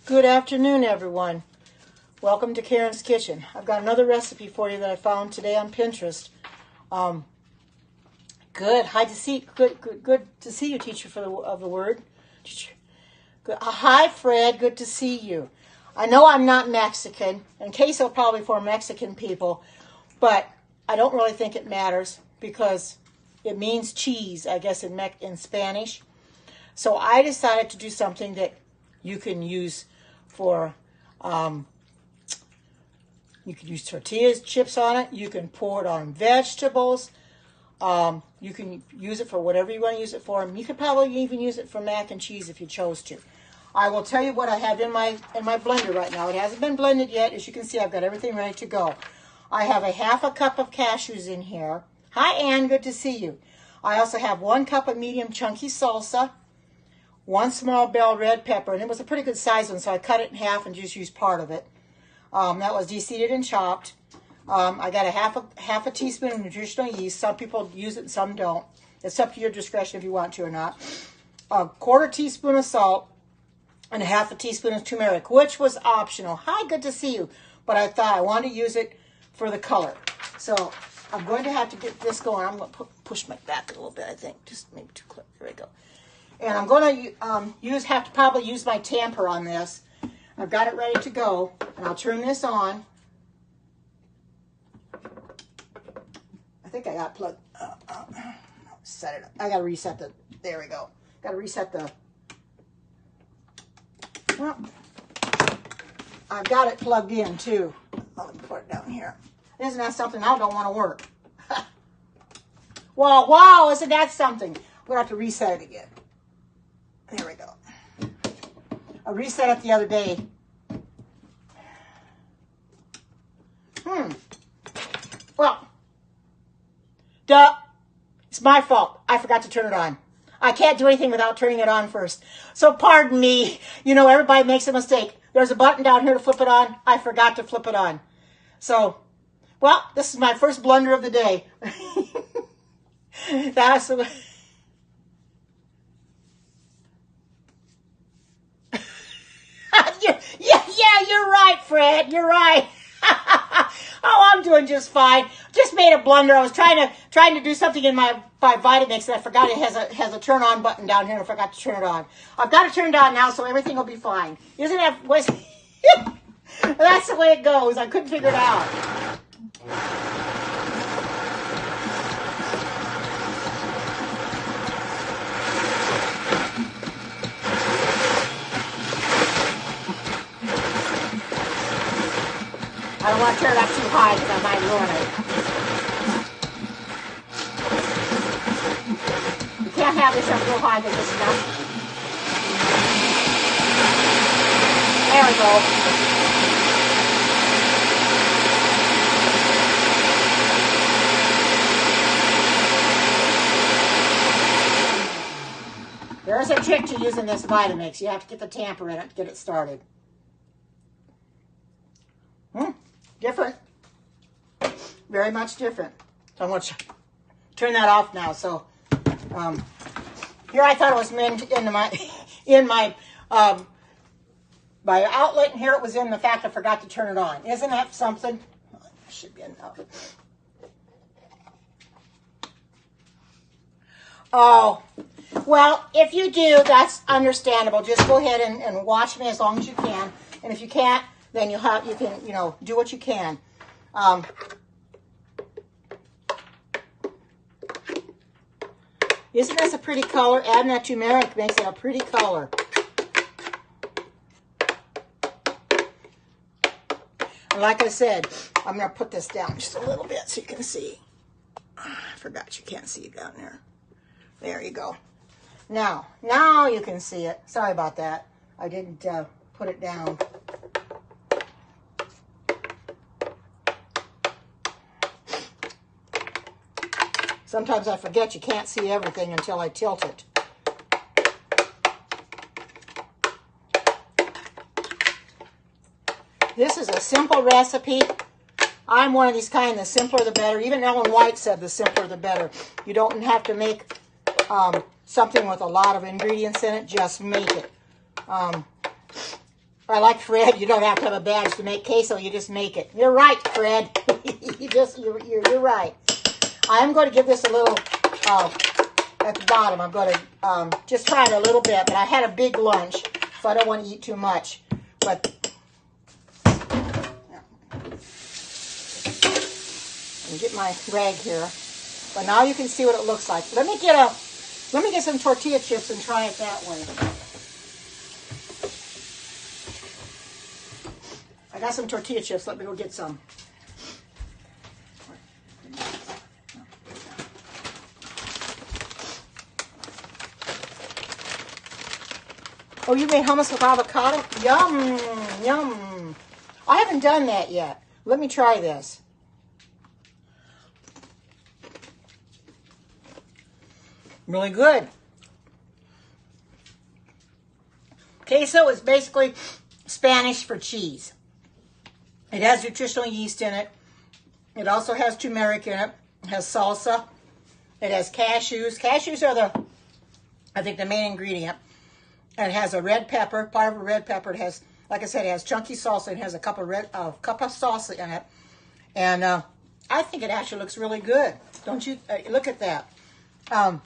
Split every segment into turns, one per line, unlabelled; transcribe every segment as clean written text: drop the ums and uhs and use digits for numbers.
Good afternoon, everyone. Welcome to Karen's Kitchen. I've got another recipe for you that I found today on Pinterest. Good to see you, teacher of the word. Good. Hi, Fred. Good to see you. I know I'm not Mexican, and queso probably for Mexican people, but I don't really think it matters because it means cheese, I guess, in Spanish. So I decided to do something that you can use for, you can use tortilla chips on it. You can pour it on vegetables. You can use it for whatever you want to use it for. You could probably even use it for mac and cheese if you chose to. I will tell you what I have in my blender right now. It hasn't been blended yet. As you can see, I've got everything ready to go. I have a half a cup of cashews in here. Hi, Ann. Good to see you. I also have 1 cup of medium chunky salsa, 1 small bell red pepper, and it was a pretty good size one, so I cut it in half and just used part of it. That was deseeded and chopped. I got a half a teaspoon of nutritional yeast. Some people use it and some don't. It's up to your discretion if you want to or not. A 1/4 teaspoon of salt and a half a teaspoon of turmeric, which was optional. Hi, good to see you. But I thought I wanted to use it for the color. So I'm going to have to get this going. I'm going to push my back a little bit, I think. Just maybe too close. There we go. And I'm going to have to probably use my tamper on this. I've got it ready to go, and I'll turn this on. I think I got plugged. Set it up. I got to reset the. There we go. Got to reset the. Well, I've got it plugged in too. Let me put it down here. Isn't that something? I don't want to work. Wow! Isn't that something? We're going to have to reset it again. There we go. I reset it the other day. Well, duh. It's my fault. I forgot to turn it on. I can't do anything without turning it on first. So pardon me. You know, everybody makes a mistake. There's a button down here to flip it on. I forgot to flip it on. So, well, this is my first blunder of the day. That's the way. Yeah, you're right, Fred. You're right. Oh, I'm doing just fine. Just made a blunder. I was trying to do something in my Vitamix, and I forgot it has a turn on button down here, and I forgot to turn it on. I've got it turned on now, so everything will be fine. Isn't that that's the way it goes. I couldn't figure it out. I don't want to turn it up too high because I might ruin it. You can't have this up real high because it's not. There we go. There's a trick to using this Vitamix. You have to get the tamper in it to get it started. Different. Very much different. So I'm going to turn that off now. So here I thought it was in my outlet, and here it was in the fact I forgot to turn it on. Isn't that something? Oh, that should be enough. Oh, well, if you do, that's understandable. Just go ahead and watch me as long as you can. And if you can't, then you can, do what you can. Isn't this a pretty color? Adding that turmeric makes it a pretty color. And like I said, I'm going to put this down just a little bit so you can see. I forgot you can't see it down there. There you go. Now you can see it. Sorry about that. I didn't put it down. Sometimes I forget you can't see everything until I tilt it. This is a simple recipe. I'm one of these kind, the simpler the better. Even Ellen White said the simpler the better. You don't have to make something with a lot of ingredients in it. Just make it. I like Fred. You don't have to have a badge to make queso. You just make it. You're right, Fred. You're right. I'm going to give this a little at the bottom. I'm going to just try it a little bit. But I had a big lunch, so I don't want to eat too much. But get my rag here. But now you can see what it looks like. Let me get some tortilla chips and try it that way. I got some tortilla chips. Let me go get some. Oh, you made hummus with avocado? Yum, yum. I haven't done that yet. Let me try this. Really good. Queso is basically Spanish for cheese. It has nutritional yeast in it. It also has turmeric in it. It has salsa. It has cashews. Cashews are I think the main ingredient. And it has a red pepper, part of a red pepper. It has, like I said, it has chunky salsa. It has a cup of salsa in it. And I think it actually looks really good. Don't you? Look at that. And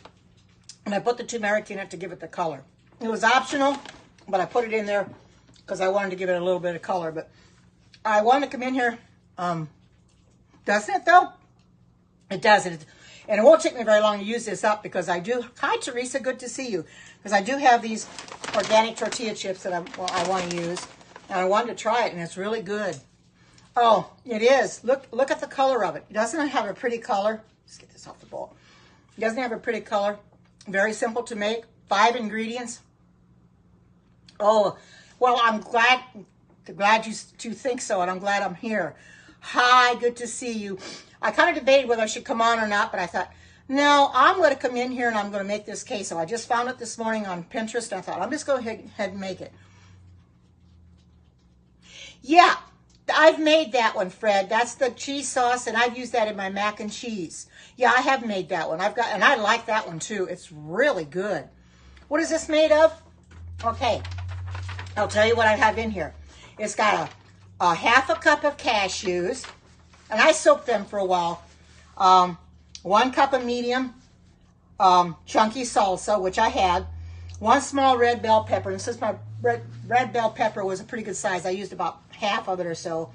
I put the turmeric in it to give it the color. It was optional, but I put it in there because I wanted to give it a little bit of color. But I wanted to come in here. Doesn't it, though? It doesn't. And it won't take me very long to use this up because I do. Hi, Teresa. Good to see you. Because I do have these organic tortilla chips that I want to use. And I wanted to try it, and it's really good. Oh, it is. Look at the color of it. It doesn't have a pretty color. Let's get this off the bowl. It doesn't have a pretty color. Very simple to make. 5 ingredients. Oh, well, I'm glad you think so, and I'm glad I'm here. Hi, good to see you. I kind of debated whether I should come on or not, but I thought, no, I'm going to come in here and I'm going to make this queso. I just found it this morning on Pinterest, and I thought, I'm just going to go ahead and make it. Yeah, I've made that one, Fred. That's the cheese sauce, and I've used that in my mac and cheese. Yeah, I have made that one. And I like that one too. It's really good. What is this made of? Okay, I'll tell you what I have in here. It's got a half a cup of cashews, and I soaked them for a while. 1 cup of medium chunky salsa, which I had. 1 small red bell pepper, and since my red bell pepper was a pretty good size, I used about half of it or so.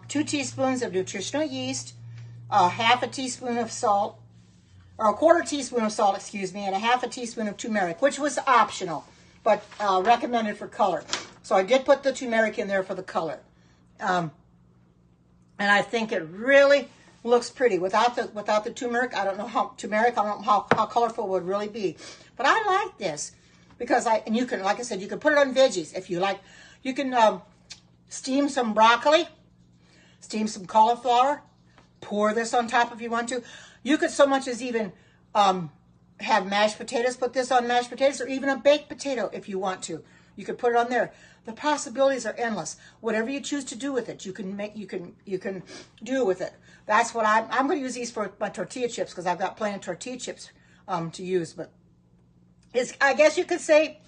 2 teaspoons of nutritional yeast, half a teaspoon of salt, or 1/4 teaspoon of salt, excuse me, and a half a teaspoon of turmeric, which was optional, but recommended for color. So I did put the turmeric in there for the color. And I think it really looks pretty. Without the turmeric, I don't know how colorful it would really be. But I like this because and you can, like I said, you can put it on veggies if you like. You can steam some broccoli, steam some cauliflower, pour this on top if you want to. You could so much as even have mashed potatoes, put this on mashed potatoes, or even a baked potato if you want to. You could put it on there. The possibilities are endless. Whatever you choose to do with it, you can do with it. That's what I'm going to use these for my tortilla chips because I've got plenty of tortilla chips to use. But I guess you could say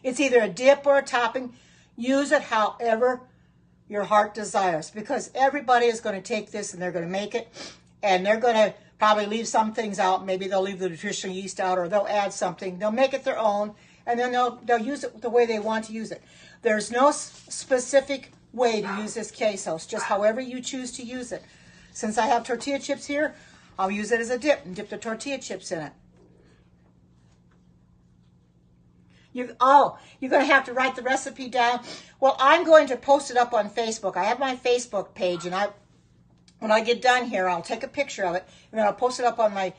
it's either a dip or a topping. Use it however your heart desires, because everybody is going to take this and they're going to make it, and they're going to probably leave some things out. Maybe they'll leave the nutritional yeast out, or they'll add something. They'll make it their own, and then they'll use it the way they want to use it. There's no specific way to use this queso. It's just however you choose to use it. Since I have tortilla chips here, I'll use it as a dip and dip the tortilla chips in it. You're going to have to write the recipe down. Well, I'm going to post it up on Facebook. I have my Facebook page, and when I get done here, I'll take a picture of it, and then I'll post it up on my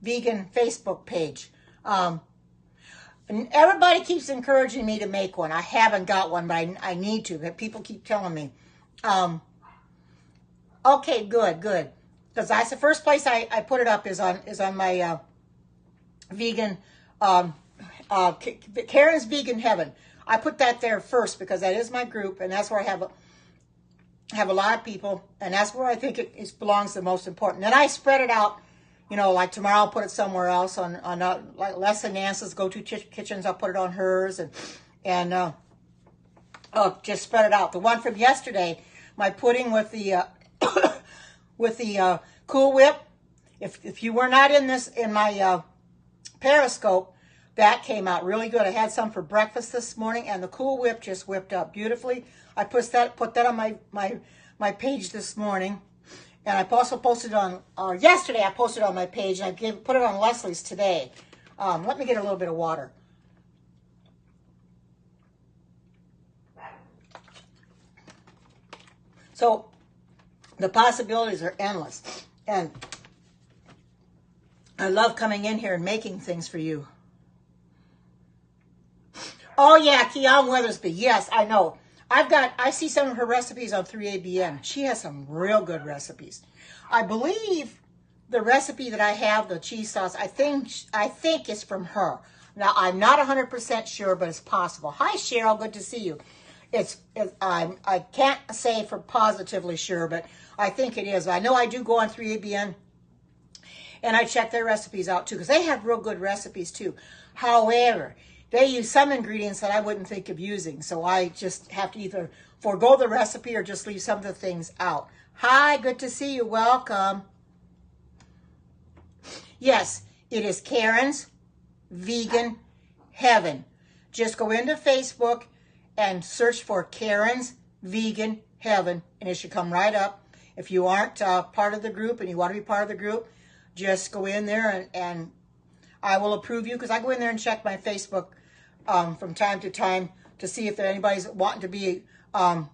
vegan Facebook page. And everybody keeps encouraging me to make one. I haven't got one, but I need to. People keep telling me. Okay, good. Because that's the first place I put it up is on my vegan. Karen's Vegan Heaven. I put that there first because that is my group, and that's where I have a lot of people, and that's where I think it belongs the most important. Then I spread it out, like tomorrow I'll put it somewhere else on like Leslie Nance's Go-To Kitchens. I'll put it on hers, and and just spread it out. The one from yesterday, my pudding with the with the Cool Whip. If you were not in my Periscope, that came out really good. I had some for breakfast this morning, and the Cool Whip just whipped up beautifully. I put that on my page this morning, and I also posted on yesterday. I posted on my page, and I put it on Leslie's today. Let me get a little bit of water. So the possibilities are endless, and I love coming in here and making things for you. Oh yeah, Keon Weathersby. Yes, I know. I see some of her recipes on 3ABN. She has some real good recipes. I believe the recipe that I have, the cheese sauce, I think is from her. Now I'm not 100% sure, but it's possible. Hi Cheryl, good to see you. I can't say for positively sure, but I think it is. I know I do go on 3ABN and I check their recipes out too, because they have real good recipes too. However, they use some ingredients that I wouldn't think of using, so I just have to either forego the recipe or just leave some of the things out. Hi, good to see you. Welcome. Yes, it is Karen's Vegan Heaven. Just go into Facebook and search for Karen's Vegan Heaven, and it should come right up. If you aren't part of the group and you want to be part of the group, just go in there and I will approve you, because I go in there and check my Facebook from time to time to see if anybody's wanting to be a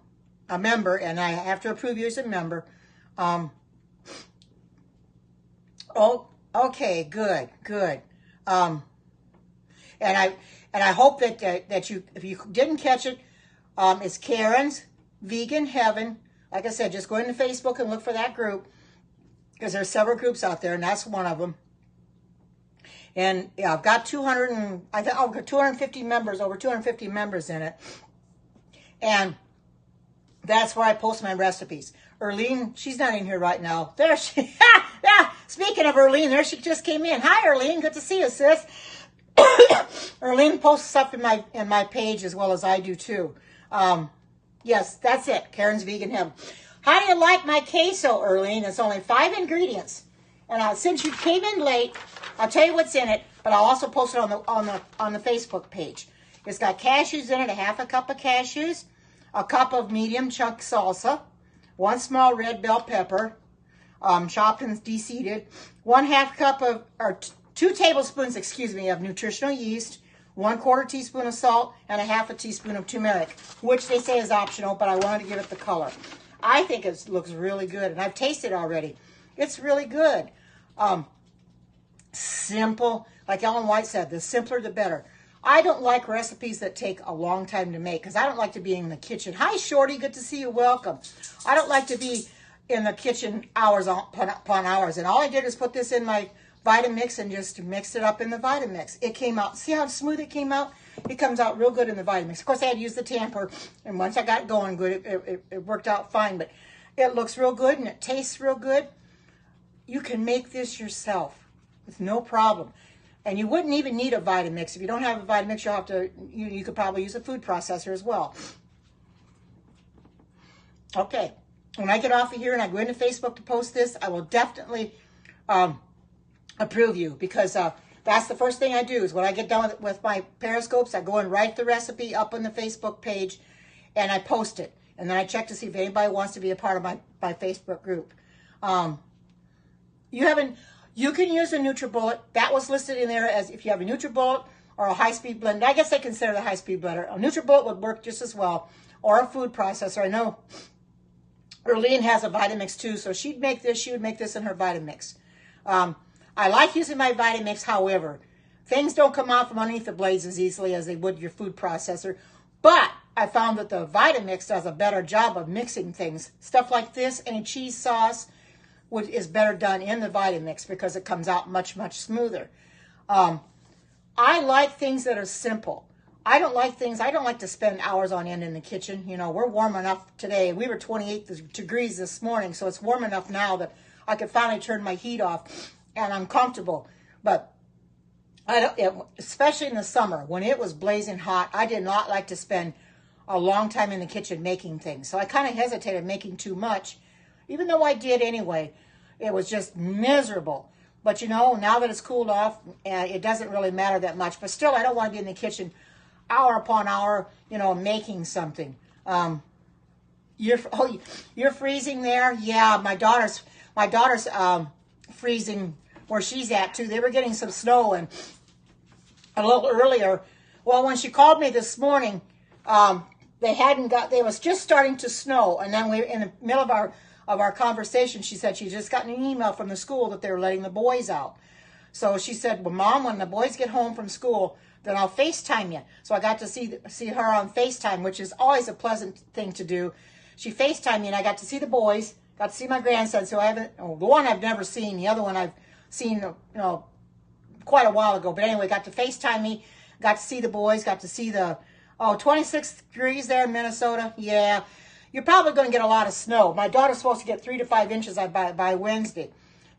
member, and I have to approve you as a member. Oh, okay, good. And I hope that you, if you didn't catch it, it's Karen's Vegan Heaven. Like I said, just go into Facebook and look for that group, because there's several groups out there, and that's one of them. And yeah, I've got 250 members, over 250 members in it. And that's where I post my recipes. Erlene, she's not in here right now. There she, speaking of Erlene, there she just came in. Hi, Erlene, good to see you, sis. Erlene posts stuff in my page as well as I do too. Yes, that's it, Karen's Vegan Heaven. How do you like my queso, Erlene? It's only 5 ingredients. And since you came in late, I'll tell you what's in it, but I'll also post it on the Facebook page. It's got cashews in it, a half a cup of cashews, a cup of medium chunk salsa, 1 small red bell pepper, chopped and deseeded, 1/2 cup of, or 2 tablespoons, of nutritional yeast, 1/4 teaspoon of salt, and a 1/2 teaspoon of turmeric, which they say is optional, but I wanted to give it the color. I think it looks really good, and I've tasted it already. It's really good. Simple, like Ellen White said, the simpler the better. I don't like recipes that take a long time to make, because I don't like to be in the kitchen. Hi, Shorty, good to see you. Welcome. I don't like to be in the kitchen hours upon hours, and all I did is put this in my Vitamix and just mixed it up in the Vitamix. It came out, see how smooth it came out? It comes out real good in the Vitamix. Of course, I had to use the tamper, and once I got it going good, it worked out fine, but it looks real good, and it tastes real good. You can make this yourself with no problem. And you wouldn't even need a Vitamix. If you don't have a Vitamix, you'll have to, you could probably use a food processor as well. Okay, when I get off of here and I go into Facebook to post this, I will definitely approve you, because that's the first thing I do is when I get done with my Periscopes, I go and write the recipe up on the Facebook page and I post it. And then I check to see if anybody wants to be a part of my Facebook group. You can use a NutriBullet. That was listed in there as if you have a NutriBullet or a high-speed blender. I guess they consider the high-speed blender. A NutriBullet would work just as well, or a food processor. I know Erlene has a Vitamix too, so she'd make this. She would make this in her Vitamix. I like using my Vitamix, however. Things don't come out from underneath the blades as easily as they would your food processor. But I found that the Vitamix does a better job of mixing things. Stuff like this, any cheese sauce, is better done in the Vitamix because it comes out much, much smoother. I like things that are simple. I don't like to spend hours on end in the kitchen. You know, we're warm enough today. We were 28 degrees this morning, so it's warm enough now that I could finally turn my heat off and I'm comfortable. But Especially in the summer when it was blazing hot, I did not like to spend a long time in the kitchen making things. So I kind of hesitated making too much, even though I did anyway. It was just miserable. But you know, now that it's cooled off, it doesn't really matter that much. But still, I don't want to be in the kitchen hour upon hour, you know, making something. You're freezing there? Yeah, my daughter's freezing where she's at too. They were getting some snow, and a little earlier, well, when she called me this morning, they was just starting to snow, and then we in the middle of our conversation, she said she just gotten an email from the school that they were letting the boys out. So she said, well, Mom, when the boys get home from school, then I'll FaceTime you. So I got to see her on FaceTime, which is always a pleasant thing to do. She FaceTimed me, and I got to see the boys, got to see my grandson. So the one I've never seen, the other one I've seen, you know, quite a while ago. But anyway, got to FaceTime me, got to see the boys, got to see 26 degrees there in Minnesota. Yeah, you're probably going to get a lot of snow. My daughter's supposed to get 3 to 5 inches by Wednesday.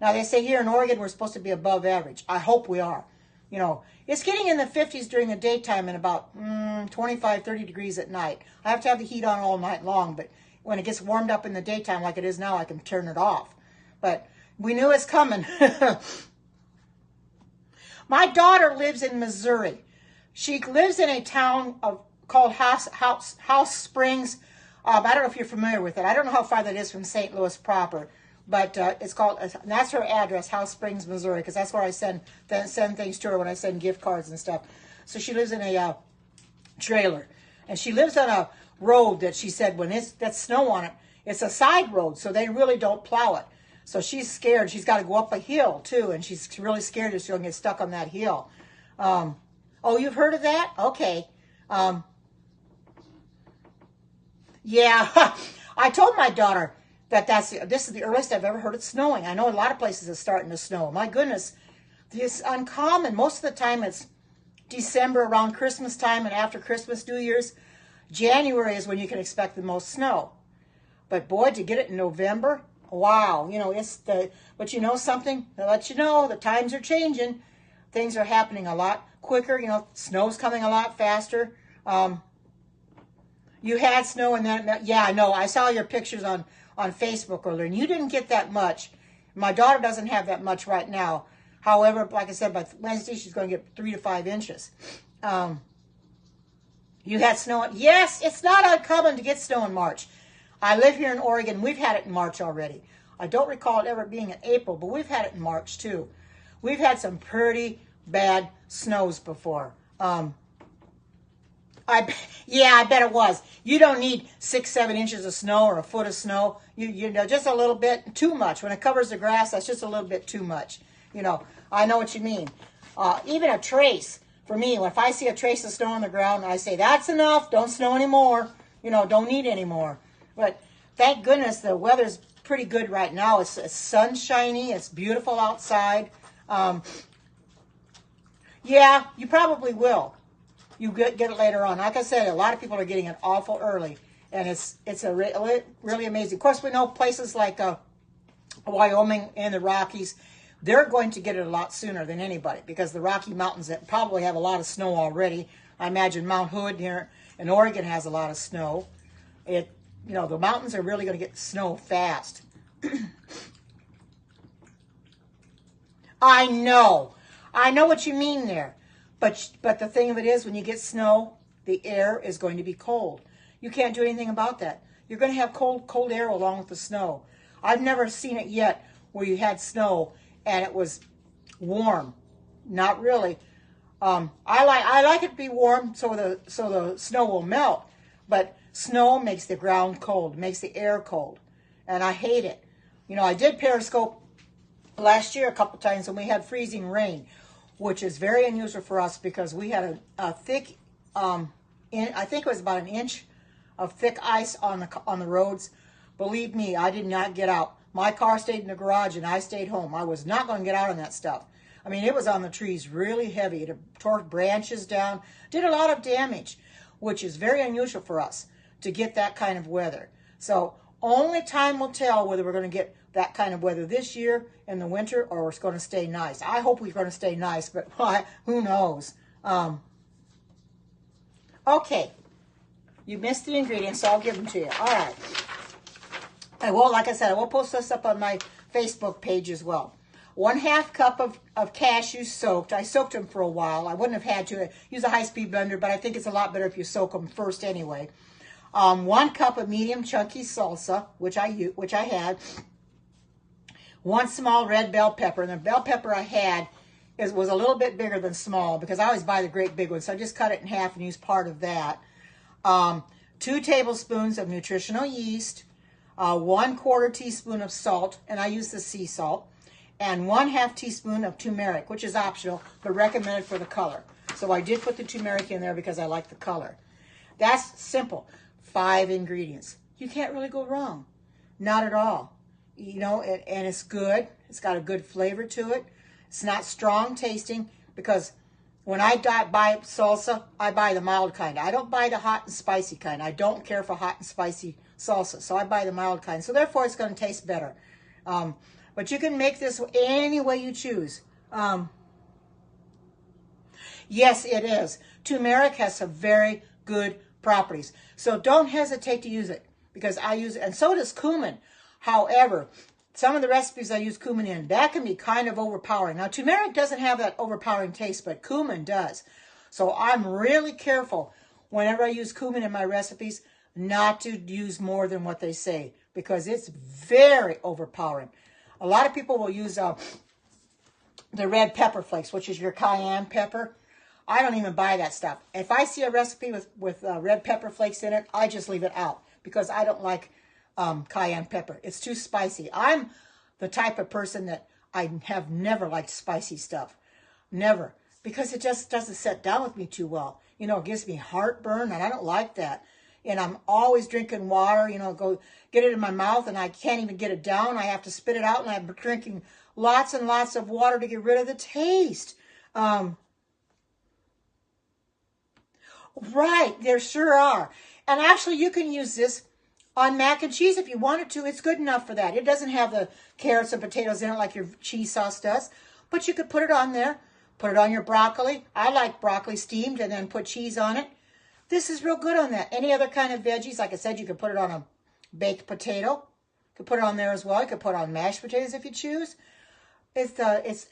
Now, they say here in Oregon we're supposed to be above average. I hope we are. You know, it's getting in the 50s during the daytime and about 25, 30 degrees at night. I have to have the heat on all night long, but when it gets warmed up in the daytime like it is now, I can turn it off. But we knew it's coming. My daughter lives in Missouri. She lives in a town called House Springs. I don't know if you're familiar with it. I don't know how far that is from St. Louis proper, but it's called. That's her address, House Springs, Missouri, because that's where I send things to her when I send gift cards and stuff. So she lives in a trailer, and she lives on a road that she said when that's snow on it, it's a side road, so they really don't plow it. So she's scared. She's got to go up a hill too, and she's really scared that she's going to get stuck on that hill. Oh, you've heard of that? Okay. Yeah, I told my daughter that this is the earliest I've ever heard it snowing. I know a lot of places it's starting to snow. My goodness, this is uncommon. Most of the time it's December around Christmas time, and after Christmas, New Year's. January is when you can expect the most snow. But boy, to get it in November, wow. You know, but you know something? I'll let you know, the times are changing. Things are happening a lot quicker. You know, snow's coming a lot faster. You had snow and then, yeah, I know. I saw your pictures on Facebook earlier, and you didn't get that much. My daughter doesn't have that much right now. However, like I said, by Wednesday, she's going to get 3 to 5 inches. You had snow. Yes, it's not uncommon to get snow in March. I live here in Oregon. We've had it in March already. I don't recall it ever being in April, but we've had it in March too. We've had some pretty bad snows before. I bet it was. You don't need 6, 7 inches of snow or a foot of snow. You know, just a little bit too much. When it covers the grass, that's just a little bit too much. You know, I know what you mean. Even a trace. For me, if I see a trace of snow on the ground, I say, that's enough. Don't snow anymore. You know, don't need any more. But thank goodness the weather's pretty good right now. It's sunshiny. It's beautiful outside. Yeah, you probably will. You get it later on. Like I said, a lot of people are getting it awful early. And it's really amazing. Of course, we know places like Wyoming and the Rockies, they're going to get it a lot sooner than anybody because the Rocky Mountains that probably have a lot of snow already. I imagine Mount Hood here in Oregon has a lot of snow. You know, the mountains are really going to get snow fast. I know what you mean there. But the thing of it is, when you get snow, the air is going to be cold. You can't do anything about that. You're going to have cold air along with the snow. I've never seen it yet where you had snow and it was warm. Not really. I like it to be warm so the snow will melt. But snow makes the ground cold, makes the air cold, and I hate it. You know, I did Periscope last year a couple times when we had freezing rain, which is very unusual for us because we had a thick, I think it was about an inch of thick ice on the roads. Believe me, I did not get out. My car stayed in the garage and I stayed home. I was not going to get out on that stuff. I mean, it was on the trees really heavy. It tore branches down, did a lot of damage, which is very unusual for us to get that kind of weather. So only time will tell whether we're going to get that kind of weather this year in the winter, or it's going to stay nice. I hope we're going to stay nice, but who knows? Okay, you missed the ingredients, so I'll give them to you. All right. Like I said, I will post this up on my Facebook page as well. 1/2 cup of cashews soaked. I soaked them for a while. I wouldn't have had to use a high-speed blender, but I think it's a lot better if you soak them first anyway. 1 cup of medium chunky salsa, which I had. 1 small red bell pepper, and the bell pepper I had was a little bit bigger than small because I always buy the great big one, so I just cut it in half and use part of that. 2 tablespoons of nutritional yeast, 1/4 teaspoon of salt, and I use the sea salt, and 1/2 teaspoon of turmeric, which is optional but recommended for the color. So I did put the turmeric in there because I like the color. That's simple. 5 ingredients. You can't really go wrong. Not at all. You know, and it's good. It's got a good flavor to it. It's not strong tasting because when I buy salsa, I buy the mild kind. I don't buy the hot and spicy kind. I don't care for hot and spicy salsa, so I buy the mild kind. So therefore, it's going to taste better. But you can make this any way you choose. Yes, it is. Turmeric has some very good properties. So don't hesitate to use it because I use it, and so does cumin. However, some of the recipes I use cumin in, that can be kind of overpowering. Now, turmeric doesn't have that overpowering taste, but cumin does. So I'm really careful whenever I use cumin in my recipes not to use more than what they say because it's very overpowering. A lot of people will use the red pepper flakes, which is your cayenne pepper. I don't even buy that stuff. If I see a recipe with red pepper flakes in it, I just leave it out because I don't like cayenne pepper. It's too spicy. I'm the type of person that I have never liked spicy stuff. Never. Because it just doesn't set down with me too well. You know, it gives me heartburn, and I don't like that. And I'm always drinking water, you know, go get it in my mouth, and I can't even get it down. I have to spit it out, and I'm drinking lots and lots of water to get rid of the taste. Right, there sure are. And actually, you can use this on mac and cheese if you wanted to. It's good enough for that. It doesn't have the carrots and potatoes in it like your cheese sauce does. But you could put it on there. Put it on your broccoli. I like broccoli steamed and then put cheese on it. This is real good on that. Any other kind of veggies, like I said, you could put it on a baked potato. You could put it on there as well. You could put it on mashed potatoes if you choose. It's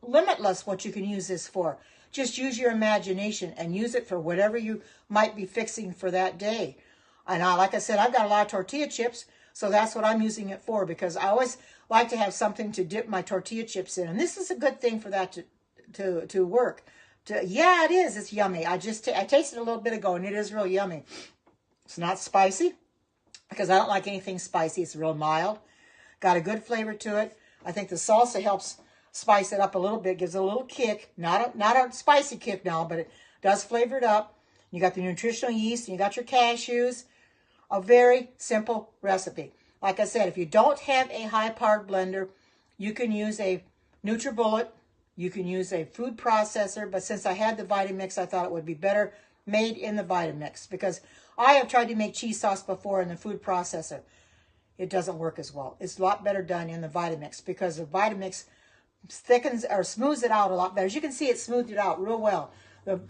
limitless what you can use this for. Just use your imagination and use it for whatever you might be fixing for that day. And like I said, I've got a lot of tortilla chips, so that's what I'm using it for because I always like to have something to dip my tortilla chips in. And this is a good thing for that to work. Yeah, it is. It's yummy. I tasted a little bit ago, and it is real yummy. It's not spicy because I don't like anything spicy. It's real mild. Got a good flavor to it. I think the salsa helps spice it up a little bit, gives it a little kick. Not a spicy kick now, but it does flavor it up. You got the nutritional yeast, and you got your cashews. A very simple recipe. Like I said, if you don't have a high-powered blender, you can use a NutriBullet. You can use a food processor, but since I had the Vitamix, I thought it would be better made in the Vitamix because I have tried to make cheese sauce before in the food processor. It doesn't work as well. It's a lot better done in the Vitamix because the Vitamix thickens or smooths it out a lot better. As you can see, it smoothed it out real well. The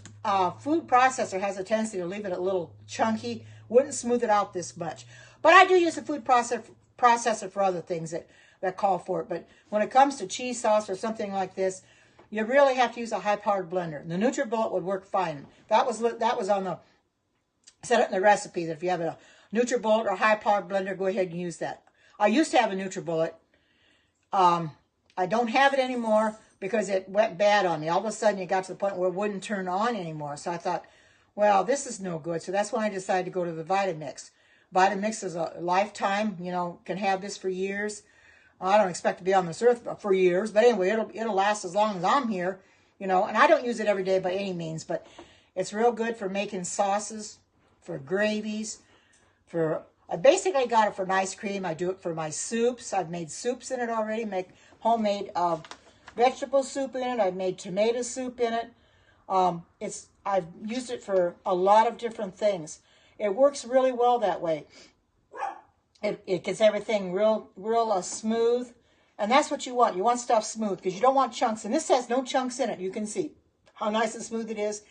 food processor has a tendency to leave it a little chunky. Wouldn't smooth it out this much. But I do use a food processor for other things that call for it. But when it comes to cheese sauce or something like this, you really have to use a high-powered blender. The NutriBullet would work fine. That was on the, set it in the recipe that if you have a NutriBullet or high-powered blender, go ahead and use that. I used to have a NutriBullet. I don't have it anymore because it went bad on me. All of a sudden, it got to the point where it wouldn't turn on anymore. So I thought, well, this is no good. So that's when I decided to go to the Vitamix. Vitamix is a lifetime, you know, can have this for years. I don't expect to be on this earth for years, but anyway, it'll last as long as I'm here, you know, and I don't use it every day by any means, but it's real good for making sauces, for gravies, I basically got it for nice cream. I do it for my soups. I've made soups in it already, make homemade vegetable soup in it. I've made tomato soup in it. I've used it for a lot of different things. It works really well that way. It gets everything real smooth. And that's what you want. You want stuff smooth because you don't want chunks. And this has no chunks in it. You can see how nice and smooth it is.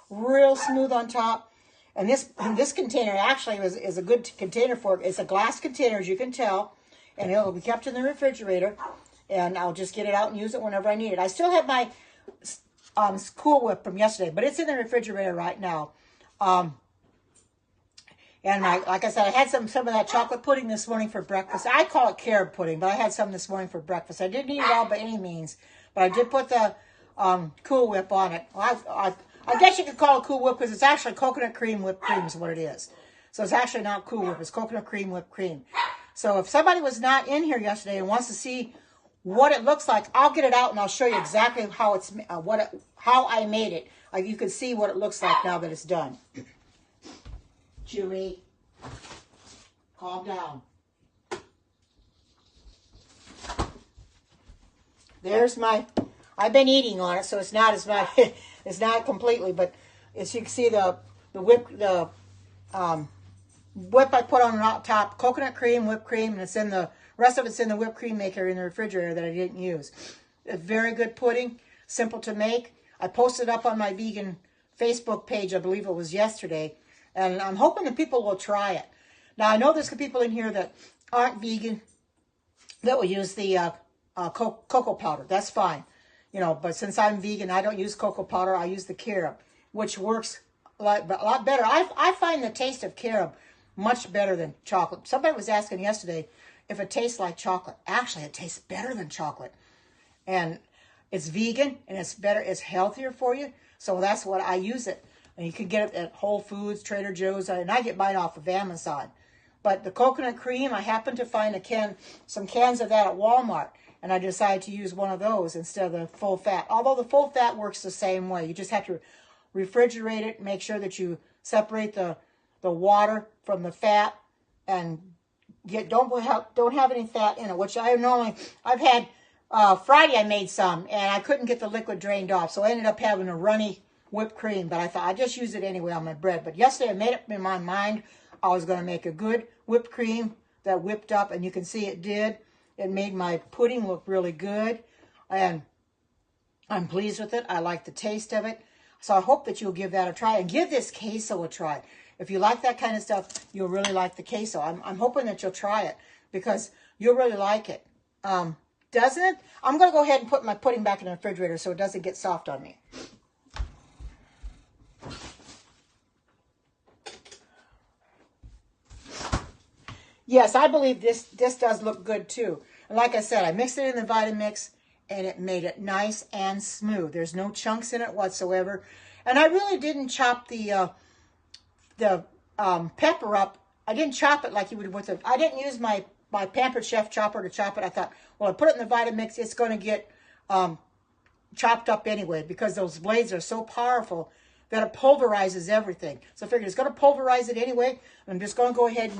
Real smooth on top. And this container actually is a good container for it. It's a glass container, as you can tell. And it'll be kept in the refrigerator. And I'll just get it out and use it whenever I need it. I still have my Cool Whip from yesterday, but it's in the refrigerator right now. And like I said, I had some of that chocolate pudding this morning for breakfast. I call it carob pudding, but I had some this morning for breakfast. I didn't eat it all by any means, but I did put the Cool Whip on it. Well, I guess you could call it Cool Whip because it's actually coconut cream whipped cream is what it is. So it's actually not Cool Whip. It's coconut cream whipped cream. So if somebody was not in here yesterday and wants to see what it looks like, I'll get it out and I'll show you exactly how how I made it. You can see what it looks like now that it's done. Chewy, calm down. There's I've been eating on it, so it's not as much, it's not completely, but as you can see the whip I put on top, coconut cream, whipped cream, and it's in the rest of it's in the whipped cream maker in the refrigerator that I didn't use. A very good pudding, simple to make. I posted up on my vegan Facebook page, I believe it was yesterday. And I'm hoping that people will try it. Now, I know there's people in here that aren't vegan that will use the cocoa powder. That's fine. But since I'm vegan, I don't use cocoa powder. I use the carob, which works a lot better. I find the taste of carob much better than chocolate. Somebody was asking yesterday if it tastes like chocolate. Actually, it tastes better than chocolate. And it's vegan, and it's better. It's healthier for you. So that's what I use it. And you can get it at Whole Foods, Trader Joe's, and I get mine off of Amazon. But the coconut cream, I happened to find some cans of that at Walmart, and I decided to use one of those instead of the full fat. Although the full fat works the same way. You just have to refrigerate it, make sure that you separate the water from the fat, and don't have any fat in it, which I've had, Friday I made some, and I couldn't get the liquid drained off, so I ended up having a runny whipped cream, but I thought I'd just use it anyway on my bread. But yesterday I made up in my mind I was going to make a good whipped cream that whipped up, and you can see it did. It made my pudding look really good, and I'm pleased with it. I like the taste of it. So I hope that you'll give that a try and give this queso a try. If you like that kind of stuff, you'll really like the queso. I'm hoping that you'll try it because you'll really like it. Doesn't it? I'm going to go ahead and put my pudding back in the refrigerator so it doesn't get soft on me. Yes, I believe this does look good too. And like I said, I mixed it in the Vitamix and it made it nice and smooth. There's no chunks in it whatsoever. And I really didn't chop the pepper up. I didn't chop it like you would with it. I didn't use my Pampered Chef chopper to chop it. I thought, well, I put it in the Vitamix, it's going to get chopped up anyway because those blades are so powerful that it pulverizes everything. So I figured it's going to pulverize it anyway. I'm just going to go ahead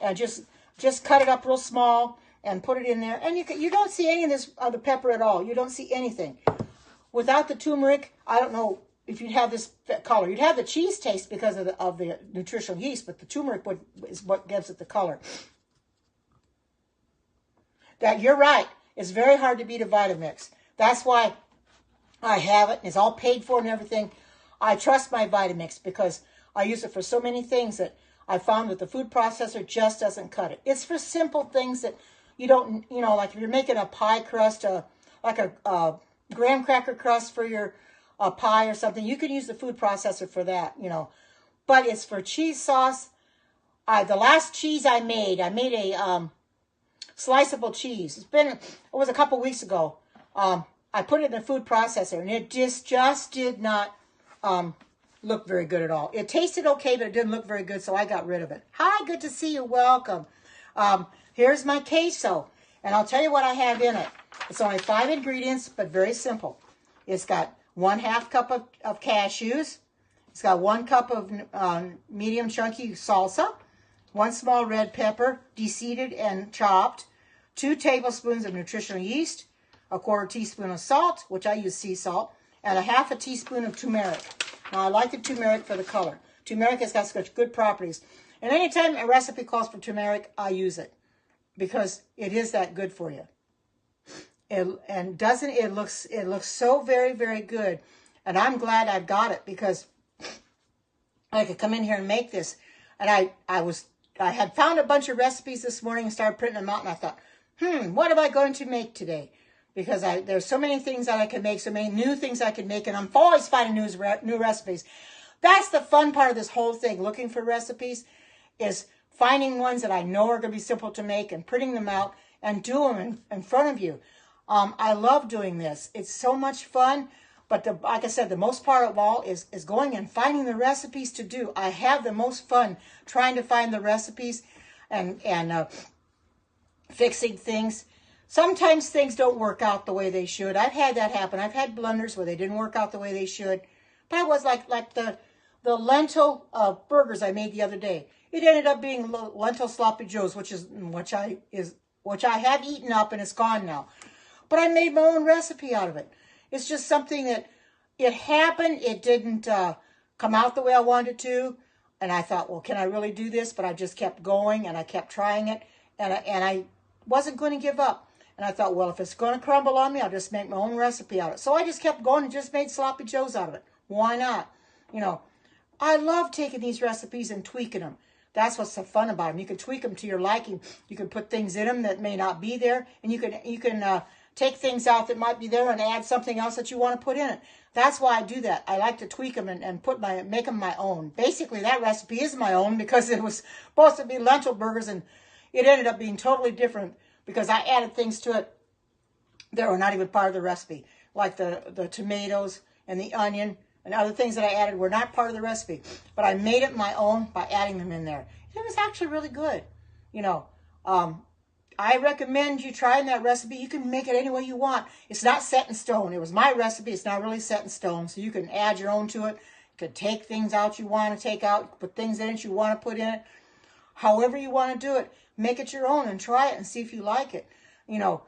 and just cut it up real small and put it in there. And you don't see any of this the pepper at all. You don't see anything. Without the turmeric, I don't know if you'd have this color. You'd have the cheese taste because of the nutritional yeast, but the turmeric is what gives it the color. That you're right. It's very hard to beat a Vitamix. That's why I have it. It's all paid for and everything. I trust my Vitamix because I use it for so many things that I found that the food processor just doesn't cut it. It's for simple things that you don't, like if you're making a pie crust, like a graham cracker crust for your pie or something, you can use the food processor for that, But it's for cheese sauce. The last cheese I made a sliceable cheese. It was a couple weeks ago. I put it in the food processor, and it just did not look very good at all. It tasted okay, but it didn't look very good, so I got rid of it. Hi, good to see you. Welcome. Here's my queso, and I'll tell you what I have in it. It's only 5 ingredients, but very simple. It's got 1/2 cup of cashews. It's got 1 cup of medium chunky salsa, 1 small red pepper, deseeded and chopped, 2 tablespoons of nutritional yeast, 1/4 teaspoon of salt, which I use sea salt, and 1/2 teaspoon of turmeric. Now, I like the turmeric for the color. Turmeric has got such good properties. And anytime a recipe calls for turmeric, I use it because it is that good for you. And doesn't it looks so very, very good. And I'm glad I've got it because I could come in here and make this. And I had found a bunch of recipes this morning and started printing them out, and I thought, what am I going to make today? Because there's so many things that I can make, so many new things I can make, and I'm always finding new recipes. That's the fun part of this whole thing, looking for recipes, is finding ones that I know are going to be simple to make and printing them out and do them in front of you. I love doing this. It's so much fun. But like I said, the most part of all is going and finding the recipes to do. I have the most fun trying to find the recipes and fixing things. Sometimes things don't work out the way they should. I've had that happen. I've had blunders where they didn't work out the way they should. But it was like the lentil burgers I made the other day. It ended up being lentil sloppy joes, which I have eaten up and it's gone now. But I made my own recipe out of it. It's just something that it happened. It didn't come out the way I wanted it to. And I thought, well, can I really do this? But I just kept going and I kept trying it. And I wasn't going to give up. And I thought, well, if it's going to crumble on me, I'll just make my own recipe out of it. So I just kept going and just made sloppy joes out of it. Why not? You know, I love taking these recipes and tweaking them. That's what's so fun about them. You can tweak them to your liking. You can put things in them that may not be there. And you can take things out that might be there and add something else that you want to put in it. That's why I do that. I like to tweak them and make them my own. Basically, that recipe is my own because it was supposed to be lentil burgers and it ended up being totally different because I added things to it that were not even part of the recipe. Like the tomatoes and the onion and other things that I added were not part of the recipe. But I made it my own by adding them in there. It was actually really good. You know, I recommend you trying that recipe. You can make it any way you want. It's not set in stone. It was my recipe. It's not really set in stone. So you can add your own to it. You can take things out you want to take out, put things in it you want to put in it. However you want to do it, make it your own and try it and see if you like it. You know,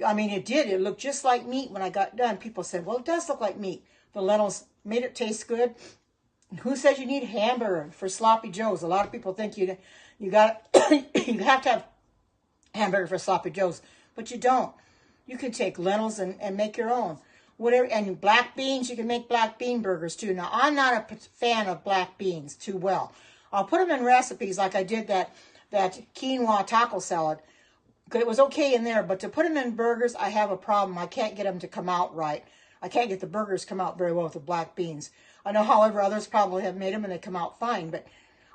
I mean, it did. It looked just like meat when I got done. People said, well, it does look like meat. The lentils made it taste good. Who says you need hamburger for sloppy joes? A lot of people think you got you have to have hamburger for sloppy joes, but you don't. You can take lentils and make your own. Whatever, and black beans, you can make black bean burgers too. Now, I'm not a fan of black beans too well. I'll put them in recipes like I did that quinoa taco salad. It was okay in there, but to put them in burgers, I have a problem. I can't get them to come out right. I can't get the burgers to come out very well with the black beans. I know, however, others probably have made them and they come out fine, but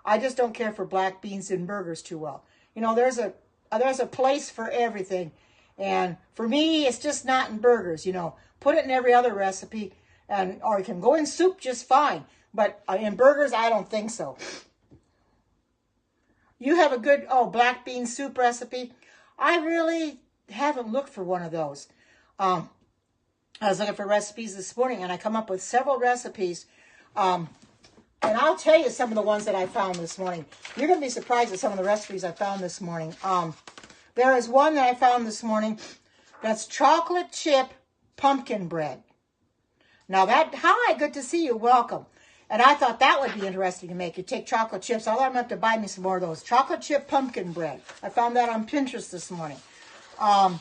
I just don't care for black beans in burgers too well. You know, there's a place for everything, and for me, it's just not in burgers. You know, put it in every other recipe, or it can go in soup just fine. But in burgers, I don't think so. You have a good black bean soup recipe? I really haven't looked for one of those. I was looking for recipes this morning, and I come up with several recipes. And I'll tell you some of the ones that I found this morning. You're going to be surprised at some of the recipes I found this morning. There is one that I found this morning that's chocolate chip pumpkin bread. Now, hi, good to see you. Welcome. And I thought that would be interesting to make. You take chocolate chips. I'm going to have to buy me some more of those. Chocolate chip pumpkin bread. I found that on Pinterest this morning. And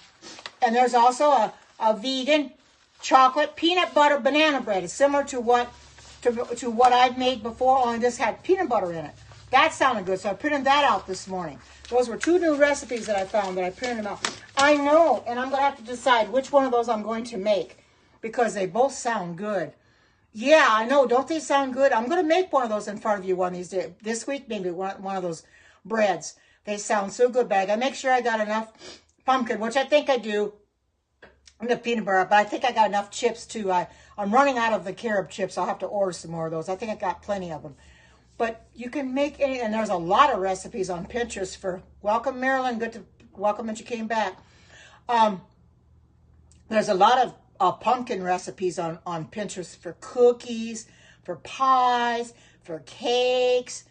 there's also a vegan chocolate peanut butter banana bread. It's similar to what I've made before, only this had peanut butter in it. That sounded good, so I printed that out this morning. Those were 2 new recipes that I found that I printed them out. I know, and I'm going to have to decide which one of those I'm going to make because they both sound good. Yeah, I know. Don't they sound good? I'm going to make one of those in front of you one of these days. This week, maybe one of those breads. They sound so good, but I got to make sure I got enough pumpkin, which I think I do, and the peanut butter, but I think I got enough chips too. I'm running out of the carob chips. I'll have to order some more of those. I think I got plenty of them. But you can make any, and there's a lot of recipes on Pinterest for, welcome Marilyn, welcome that you came back. There's a lot of pumpkin recipes on Pinterest for cookies, for pies, for cakes.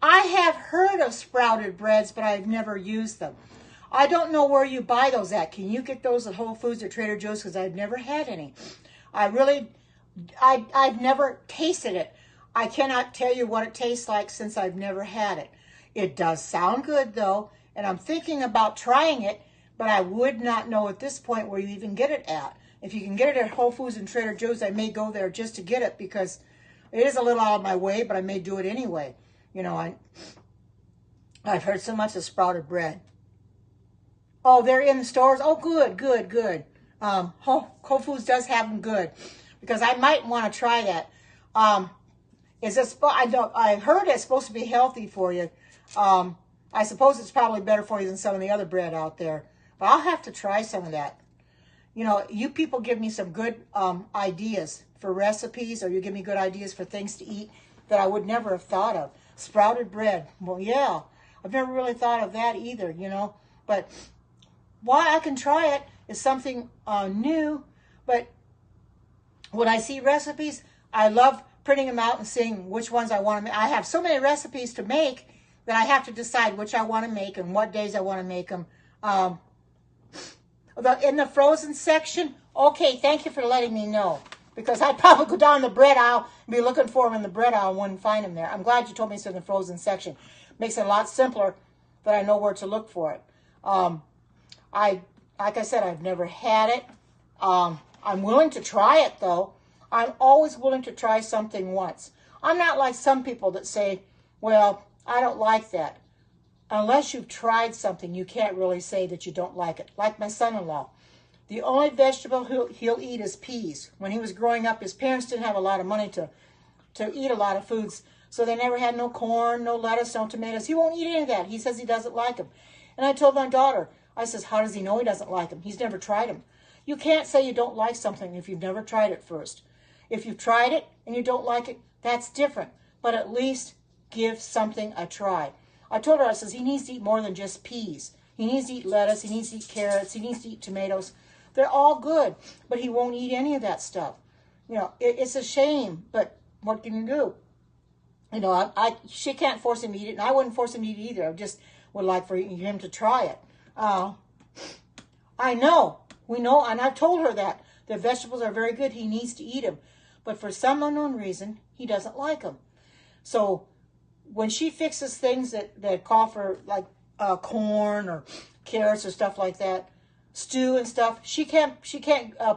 I have heard of sprouted breads, but I've never used them. I don't know where you buy those at. Can you get those at Whole Foods or Trader Joe's? Because I've never had any. I've never tasted it. I cannot tell you what it tastes like since I've never had it. It does sound good though, and I'm thinking about trying it, but I would not know at this point where you even get it at. If you can get it at Whole Foods and Trader Joe's, I may go there just to get it because it is a little out of my way, but I may do it anyway. You know, I've heard so much of sprouted bread. Oh, they're in the stores? Oh, good, good, good. Whole Foods does have them good because I might want to try that. I heard it's supposed to be healthy for you. I suppose it's probably better for you than some of the other bread out there. But I'll have to try some of that. You know, you people give me some good ideas for recipes, or you give me good ideas for things to eat that I would never have thought of. Sprouted bread. Well, yeah, I've never really thought of that either, you know. But why I can try it is something new. But when I see recipes, I love printing them out and seeing which ones I want to make. I have so many recipes to make that I have to decide which I want to make and what days I want to make them. In the frozen section, okay, thank you for letting me know. Because I'd probably go down the bread aisle and be looking for them in the bread aisle and wouldn't find them there. I'm glad you told me it's in the frozen section. Makes it a lot simpler that I know where to look for it. Like I said, I've never had it. I'm willing to try it, though. I'm always willing to try something once. I'm not like some people that say, well, I don't like that. Unless you've tried something, you can't really say that you don't like it. Like my son-in-law. The only vegetable he'll eat is peas. When he was growing up, his parents didn't have a lot of money to eat a lot of foods, so they never had no corn, no lettuce, no tomatoes. He won't eat any of that. He says he doesn't like them. And I told my daughter, I says, how does he know he doesn't like them? He's never tried them. You can't say you don't like something if you've never tried it first. If you've tried it and you don't like it, that's different. But at least give something a try. I told her, I says, he needs to eat more than just peas. He needs to eat lettuce. He needs to eat carrots. He needs to eat tomatoes. They're all good, but he won't eat any of that stuff. You know, it's a shame, but what can you do? You know, she can't force him to eat it, and I wouldn't force him to eat it either. I just would like for him to try it. I know, we know, and I've told her that the vegetables are very good. He needs to eat them, but for some unknown reason, he doesn't like them. So when she fixes things that call for like corn or carrots or stuff like that, stew and stuff, she can't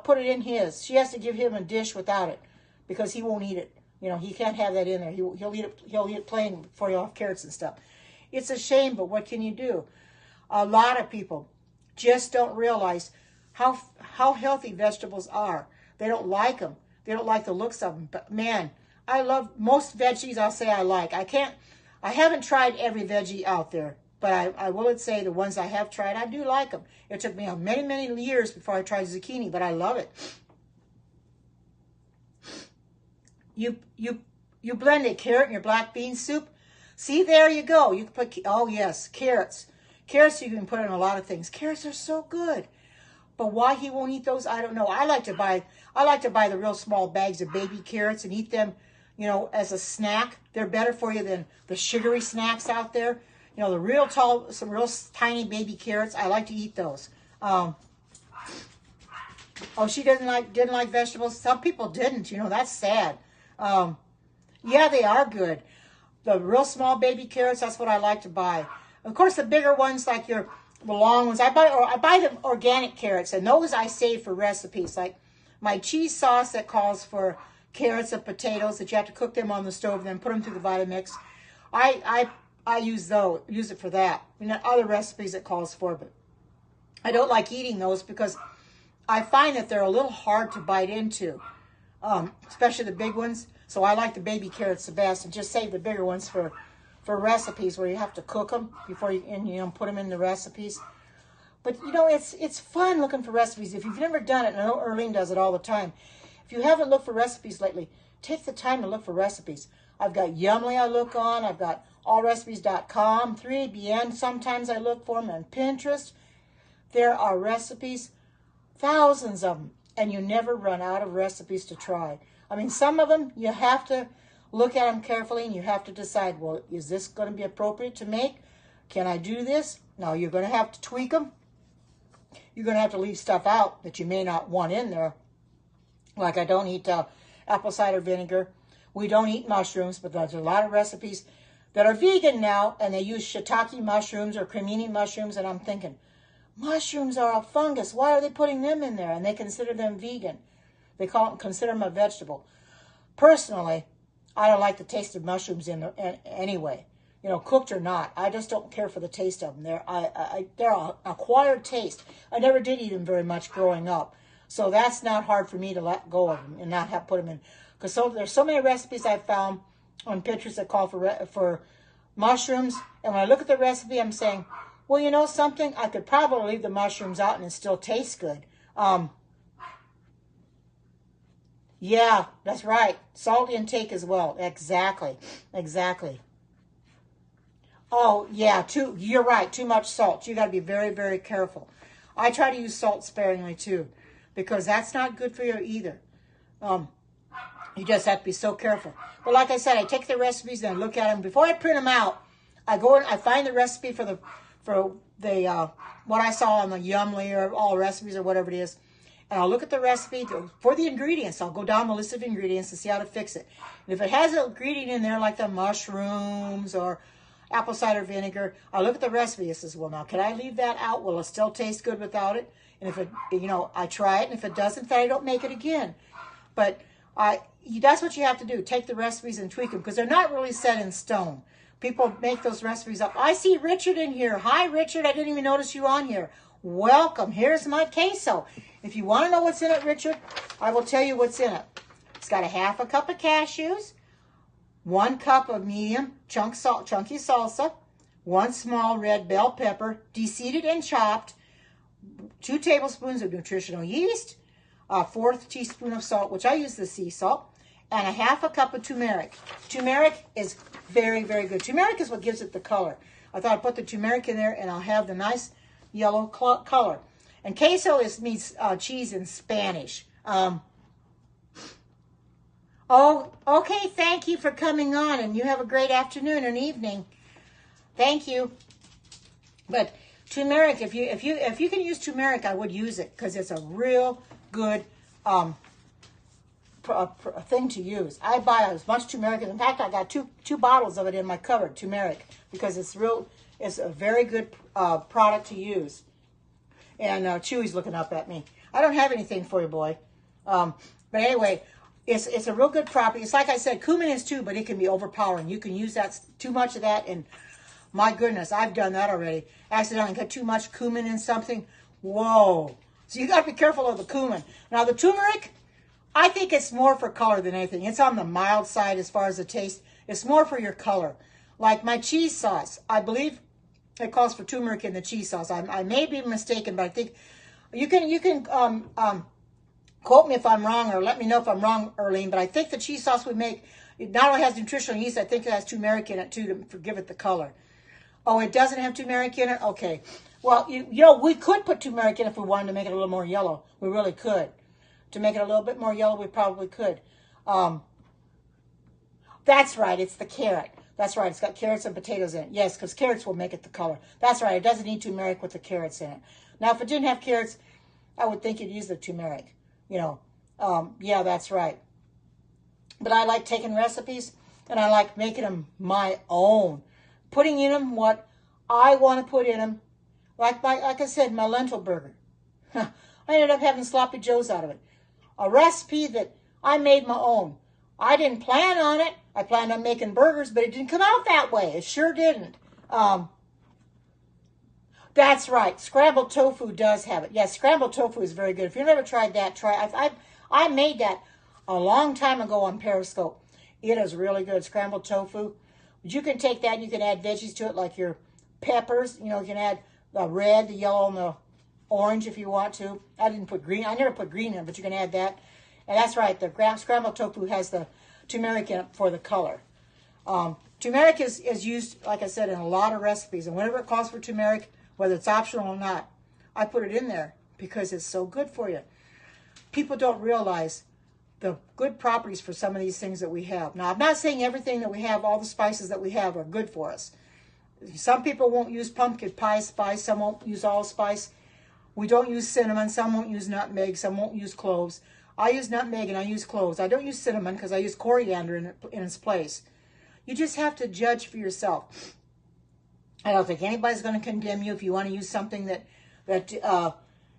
put it in his. She has to give him a dish without it because he won't eat it. You know, he can't have that in there. He'll eat it plain before you have carrots and stuff. It's a shame, but what can you do? A lot of people just don't realize how healthy vegetables are. They don't like them. They don't like the looks of them. But man, I love most veggies. I'll say I like. I haven't tried every veggie out there, but I will say the ones I have tried, I do like them. It took me many, many years before I tried zucchini, but I love it. You blend a carrot in your black bean soup. See, there you go. You can put, oh yes, carrots. Carrots you can put in a lot of things. Carrots are so good. But why he won't eat those, I don't know. I like to buy the real small bags of baby carrots and eat them, you know, as a snack. They're better for you than the sugary snacks out there. You know, the real tall, some real tiny baby carrots. I like to eat those. Oh, she didn't like vegetables. Some people didn't. You know, that's sad. Yeah, they are good. The real small baby carrots, that's what I like to buy. Of course, the bigger ones, like the long ones, I buy the organic carrots, and those I save for recipes. Like my cheese sauce that calls for carrots and potatoes that you have to cook them on the stove and then put them through the Vitamix. I use it for that. And other recipes it calls for, but I don't like eating those because I find that they're a little hard to bite into, especially the big ones. So I like the baby carrots the best, and just save the bigger ones for recipes where you have to cook them before you put them in the recipes. But you know, it's fun looking for recipes. If you've never done it, and I know Erlene does it all the time. If you haven't looked for recipes lately, take the time to look for recipes. I've got Yumly I look on. I've got allrecipes.com, 3ABN. Sometimes I look for them on Pinterest. There are recipes, thousands of them, and you never run out of recipes to try. I mean, some of them, you have to look at them carefully, and you have to decide, well, is this going to be appropriate to make? Can I do this? No, you're going to have to tweak them. You're going to have to leave stuff out that you may not want in there. Like I don't eat apple cider vinegar. We don't eat mushrooms, but there's a lot of recipes that are vegan now, and they use shiitake mushrooms or cremini mushrooms, and I'm thinking, mushrooms are a fungus. Why are they putting them in there? And they consider them vegan. They consider them a vegetable. Personally, I don't like the taste of mushrooms anyway. You know, cooked or not. I just don't care for the taste of them. They're an acquired taste. I never did eat them very much growing up. So that's not hard for me to let go of them and not have put them in. Because there's so many recipes I've found on Pinterest that call for mushrooms. And when I look at the recipe, I'm saying, well, you know something? I could probably leave the mushrooms out and it still tastes good. Yeah, that's right. Salt intake as well. Exactly. Oh, yeah, you're right. Too much salt. You got to be very, very careful. I try to use salt sparingly too, because that's not good for you either. You just have to be so careful. But like I said, I take the recipes and I look at them. Before I print them out, I go and I find the recipe for what I saw on the Yumly or all recipes or whatever it is. And I'll look at the recipe for the ingredients. I'll go down the list of ingredients and see how to fix it. And if it has an ingredient in there like the mushrooms or apple cider vinegar, I look at the recipe and says, well, now, can I leave that out? Will it still taste good without it? And if it, I try it. And if it doesn't, then I don't make it again. But that's what you have to do. Take the recipes and tweak them because they're not really set in stone. People make those recipes up. I see Richard in here. Hi, Richard. I didn't even notice you on here. Welcome. Here's my queso. If you want to know what's in it, Richard, I will tell you what's in it. It's got a half a cup of cashews, 1 cup of medium chunky salsa, 1 small red bell pepper, deseeded and chopped, 2 tablespoons of nutritional yeast, a 1/4 teaspoon of salt, which I use the sea salt, and a half a cup of turmeric. Turmeric is very, very good. Turmeric is what gives it the color. I thought I'd put the turmeric in there and I'll have the nice yellow color. And queso means cheese in Spanish. Oh, okay. Thank you for coming on, and you have a great afternoon and evening. Thank you. But turmeric, if you can use turmeric, I would use it because it's a real good thing to use. I buy as much turmeric. In fact, I got two bottles of it in my cupboard, turmeric, because it's a very good product to use. And Chewy's looking up at me. I don't have anything for you, boy. But anyway, it's a real good property. It's like I said, cumin is too, but it can be overpowering. You can use too much of that, and my goodness, I've done that already. Accidentally got too much cumin in something. Whoa. So you got to be careful of the cumin. Now, the turmeric, I think it's more for color than anything. It's on the mild side as far as the taste. It's more for your color. Like my cheese sauce, I believe it calls for turmeric in the cheese sauce. I may be mistaken, but I think you can quote me if I'm wrong or let me know if I'm wrong, Erlene. But I think the cheese sauce we make, it not only has nutritional yeast, I think it has turmeric in it too to give it the color. Oh, it doesn't have turmeric in it? Okay. Well, we could put turmeric in if we wanted to make it a little more yellow. We really could. To make it a little bit more yellow, we probably could. That's right. It's the carrot. That's right. It's got carrots and potatoes in it. Yes, because carrots will make it the color. That's right. It doesn't need turmeric with the carrots in it. Now, if it didn't have carrots, I would think you'd use the turmeric. Yeah, that's right. But I like taking recipes, and I like making them my own. Putting in them what I want to put in them. Like I said, my lentil burger. I ended up having sloppy joes out of it. A recipe that I made my own. I didn't plan on it. I planned on making burgers, but it didn't come out that way. It sure didn't. That's right. Scrambled tofu does have it. Yes, scrambled tofu is very good. If you've never tried that, I made that a long time ago on Periscope. It is really good, scrambled tofu. But you can take that and you can add veggies to it, like your peppers. You can add the red, the yellow, and the orange if you want to. I didn't put green. I never put green in, but you can add that. And that's right. The scrambled tofu has the turmeric in it for the color. Turmeric is used, like I said, in a lot of recipes. And whenever it calls for turmeric, whether it's optional or not, I put it in there because it's so good for you. People don't realize the good properties for some of these things that we have. Now, I'm not saying everything that we have, all the spices that we have are good for us. Some people won't use pumpkin pie spice. Some won't use allspice. We don't use cinnamon. Some won't use nutmeg. Some won't use cloves. I use nutmeg and I use cloves. I don't use cinnamon because I use coriander in its place. You just have to judge for yourself. I don't think anybody's going to condemn you if you want to use something that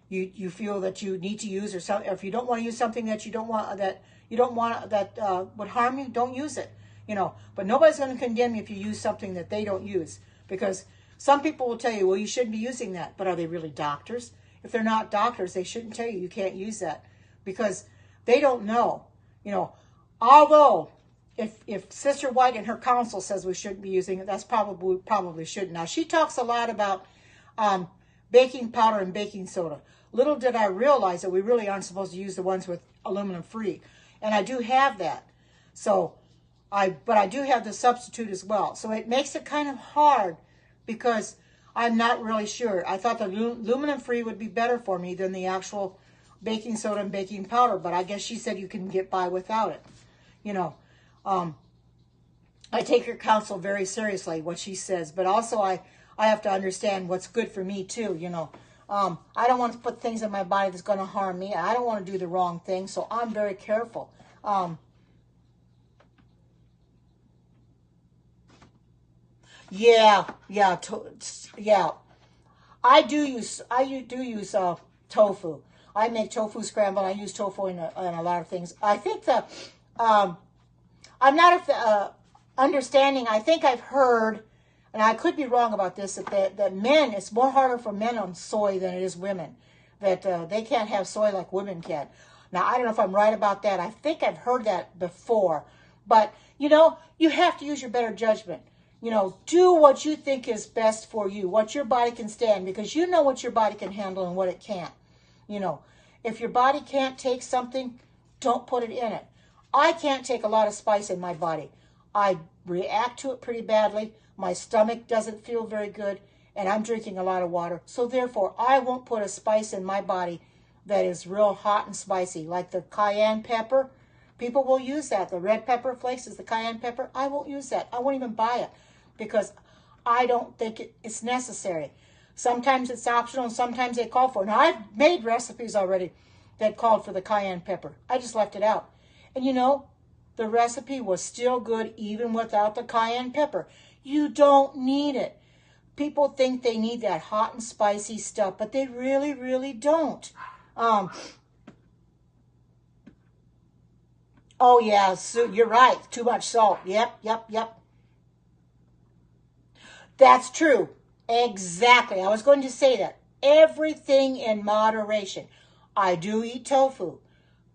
you feel that you need to use, or if you don't want to use something that you don't want that would harm you. Don't use it. But nobody's going to condemn you if you use something that they don't use, because some people will tell you, well, you shouldn't be using that. But are they really doctors? If they're not doctors, they shouldn't tell you can't use that, because they don't know. Although if Sister White in her counsel says we shouldn't be using it, that's probably shouldn't. Now, she talks a lot about baking powder and baking soda. Little did I realize that we really aren't supposed to use the ones with aluminum free. And I do have that. But I do have the substitute as well. So it makes it kind of hard because I'm not really sure. I thought the aluminum free would be better for me than the actual baking soda and baking powder. But I guess she said you can get by without it. I take her counsel very seriously, what she says. But also I have to understand what's good for me too, I don't want to put things in my body that's going to harm me. I don't want to do the wrong thing, so I'm very careful. Yeah. I do use tofu. I make tofu scramble. I use tofu in a lot of things. I think that I'm not understanding. I think I've heard, and I could be wrong about this, that men, it's more harder for men on soy than it is women. That they can't have soy like women can. Now, I don't know if I'm right about that. I think I've heard that before. But, you have to use your better judgment. Do what you think is best for you, what your body can stand, because you know what your body can handle and what it can't. If your body can't take something, don't put it in it. I can't take a lot of spice in my body. I react to it pretty badly. My stomach doesn't feel very good, and I'm drinking a lot of water. So therefore, I won't put a spice in my body that is real hot and spicy, like the cayenne pepper. People will use that. The red pepper flakes is the cayenne pepper. I won't use that. I won't even buy it because I don't think it's necessary. Sometimes it's optional, and sometimes they call for it. Now, I've made recipes already that called for the cayenne pepper. I just left it out. And the recipe was still good even without the cayenne pepper. You don't need it. People think they need that hot and spicy stuff, but they really, really don't. Oh, yeah, so you're right. Too much salt. Yep. That's true. Exactly. I was going to say that. Everything in moderation. I do eat tofu,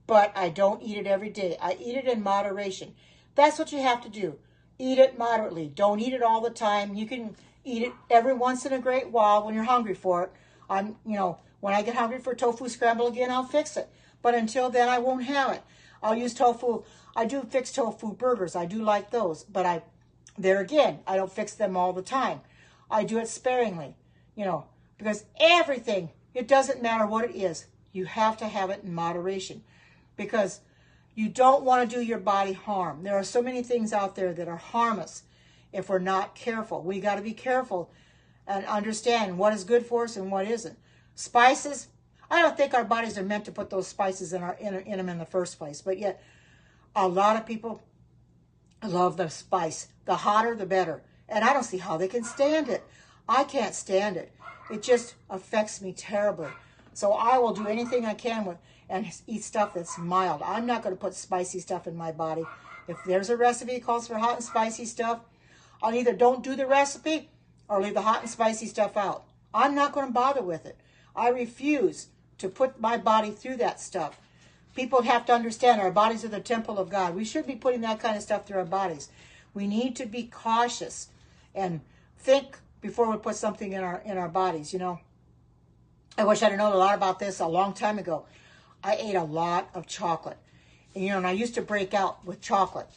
but I don't eat it every day. I eat it in moderation. That's what you have to do. Eat it moderately. Don't eat it all the time. You can eat it every once in a great while when you're hungry for it. When I get hungry for tofu scramble again, I'll fix it. But until then, I won't have it. I'll use tofu. I do fix tofu burgers. I do like those. But there again, I don't fix them all the time. I do it sparingly, because everything, it doesn't matter what it is. You have to have it in moderation because you don't want to do your body harm. There are so many things out there that are harm us if we're not careful. We got to be careful and understand what is good for us and what isn't. Spices, I don't think our bodies are meant to put those spices in them in the first place. But yet, a lot of people love the spice. The hotter, the better. And I don't see how they can stand it. I can't stand it. It just affects me terribly. So I will do anything I can and eat stuff that's mild. I'm not going to put spicy stuff in my body. If there's a recipe that calls for hot and spicy stuff, I'll either don't do the recipe or leave the hot and spicy stuff out. I'm not going to bother with it. I refuse to put my body through that stuff. People have to understand our bodies are the temple of God. We shouldn't be putting that kind of stuff through our bodies. We need to be cautious and think before we put something in our bodies, I wish I'd known a lot about this a long time ago. I ate a lot of chocolate. And I used to break out with chocolate.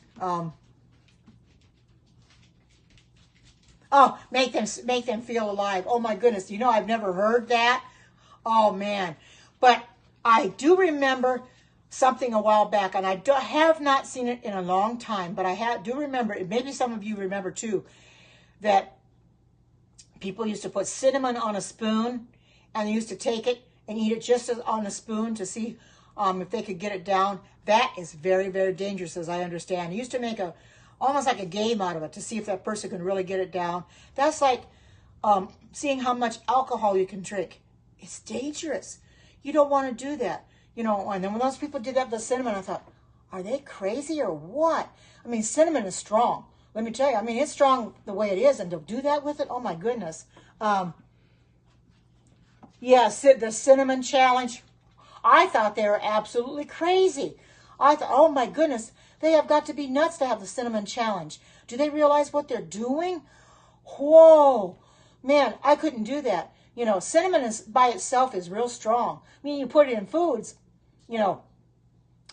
Make them feel alive. Oh my goodness. I've never heard that. Oh man. But I do remember something a while back, and I have not seen it in a long time, but I do remember, maybe some of you remember too, that people used to put cinnamon on a spoon, and they used to take it and eat it just on a spoon to see if they could get it down. That is very, very dangerous, as I understand. I used to make almost like a game out of it to see if that person can really get it down. That's like seeing how much alcohol you can drink. It's dangerous. You don't want to do that. You know, and then when those people did that with the cinnamon, I thought, are they crazy or what? I mean, cinnamon is strong. Let me tell you. I mean, it's strong the way it is, and to do that with it, oh my goodness. Yeah, the cinnamon challenge. I thought they were absolutely crazy. I thought, oh my goodness, they have got to be nuts to have the cinnamon challenge. Do they realize what they're doing? Whoa, man, I couldn't do that. You know, cinnamon is by itself is real strong. I mean, you put it in foods, you know,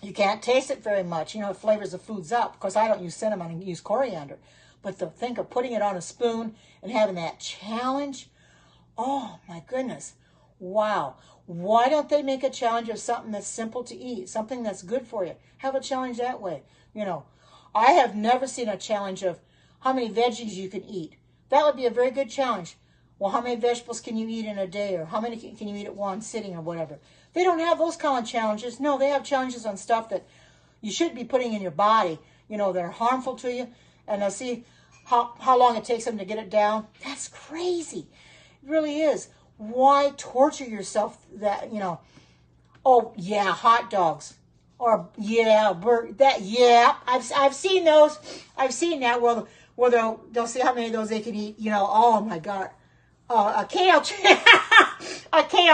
you can't taste it very much. You know, it flavors the foods up. Of course, I don't use cinnamon, I use coriander. But to think of putting it on a spoon and having that challenge, oh my goodness, wow. Why don't they make a challenge of something that's simple to eat, something that's good for you? Have a challenge that way. You know, I have never seen a challenge of how many veggies you can eat. That would be a very good challenge. Well, how many vegetables can you eat in a day, or how many can you eat at one sitting, or whatever? They don't have those kind of challenges. No, they have challenges on stuff that you should be putting in your body, you know, that are harmful to you. And they'll see how long it takes them to get it down. That's crazy. It really is. Why torture yourself that, you know, oh, yeah, hot dogs. Or, yeah, yeah, I've seen those. I've seen that where they'll see how many of those they can eat, you know, oh, my God. Oh, a kale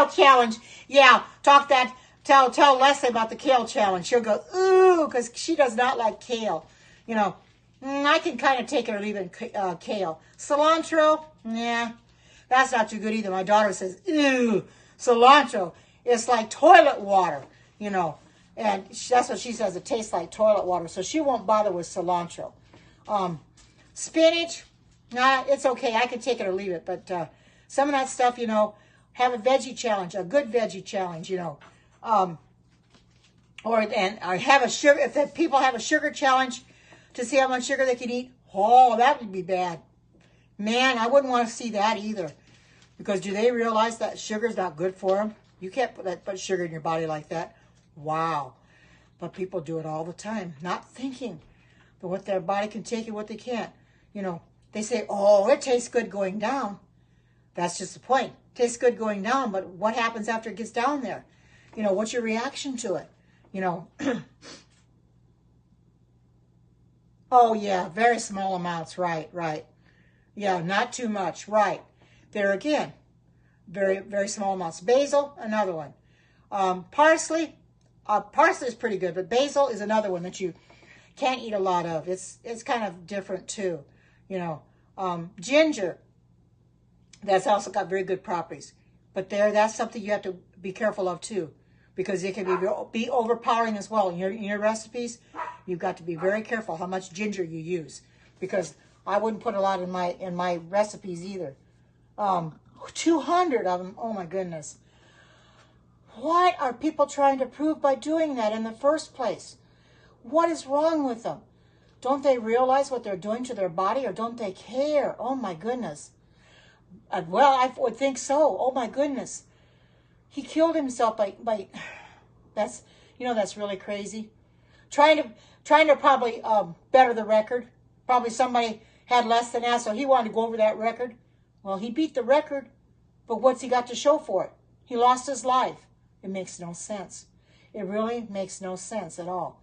challenge. Yeah, tell Leslie about the kale challenge. She'll go, ooh, because she does not like kale. You know, I can kind of take it or leave it kale. Cilantro, yeah, that's not too good either. My daughter says, ooh, cilantro. It's like toilet water, you know. And that's what she says. It tastes like toilet water. So she won't bother with cilantro. Spinach, nah, it's okay. I can take it or leave it. But some of that stuff, you know, have a veggie challenge, a good veggie challenge, you know. Or have a sugar, if the people have a sugar challenge to see how much sugar they can eat, oh, that would be bad. Man, I wouldn't want to see that either. Because do they realize that sugar's not good for them? You can't put sugar in your body like that. Wow. But people do it all the time, not thinking but what their body can take and what they can't. You know, they say, oh, it tastes good going down. That's just the point. It tastes good going down, but what happens after it gets down there? You know, what's your reaction to it? You know, oh, yeah, very small amounts, right. Yeah, not too much, right. There again, very, very small amounts. Basil, another one. Parsley is pretty good, but basil is another one that you can't eat a lot of. It's kind of different too, you know. Ginger, that's also got very good properties, but that's something you have to be careful of too, because it can be overpowering as well. In your recipes, you've got to be very careful how much ginger you use, because I wouldn't put a lot in my recipes either. 200 of them. Oh my goodness. What are people trying to prove by doing that in the first place? What is wrong with them? Don't they realize what they're doing to their body, or don't they care? Oh my goodness. Well, I would think so. Oh my goodness. He killed himself by that's, you know, that's really crazy. Trying to probably better the record. Probably somebody had less than that, so he wanted to go over that record. Well, he beat the record, but what's he got to show for it? He lost his life. It makes no sense. It really makes no sense at all.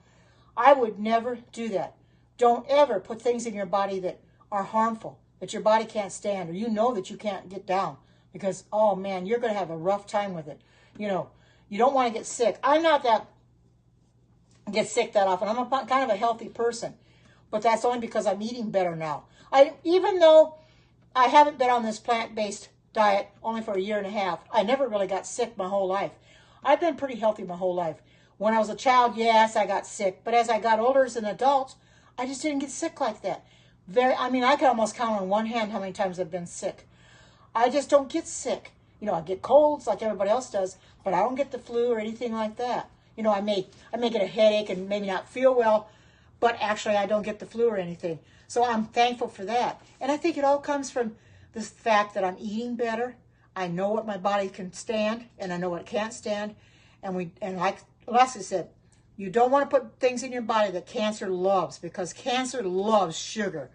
I would never do that. Don't ever put things in your body that are harmful, that your body can't stand, or you know that you can't get down, because, oh man, you're going to have a rough time with it. You know, you don't want to get sick. I'm not get sick that often. I'm kind of a healthy person, but that's only because I'm eating better now. Even though I haven't been on this plant-based diet only for a year and a half, I never really got sick my whole life. I've been pretty healthy my whole life. When I was a child, yes, I got sick. But as I got older as an adult, I just didn't get sick like that. I could almost count on one hand how many times I've been sick. I just don't get sick. You know, I get colds like everybody else does, but I don't get the flu or anything like that. You know, I may get a headache and maybe not feel well, but actually I don't get the flu or anything. So I'm thankful for that. And I think it all comes from the fact that I'm eating better. I know what my body can stand, and I know what it can't stand. And Leslie said, you don't want to put things in your body that cancer loves, because cancer loves sugar.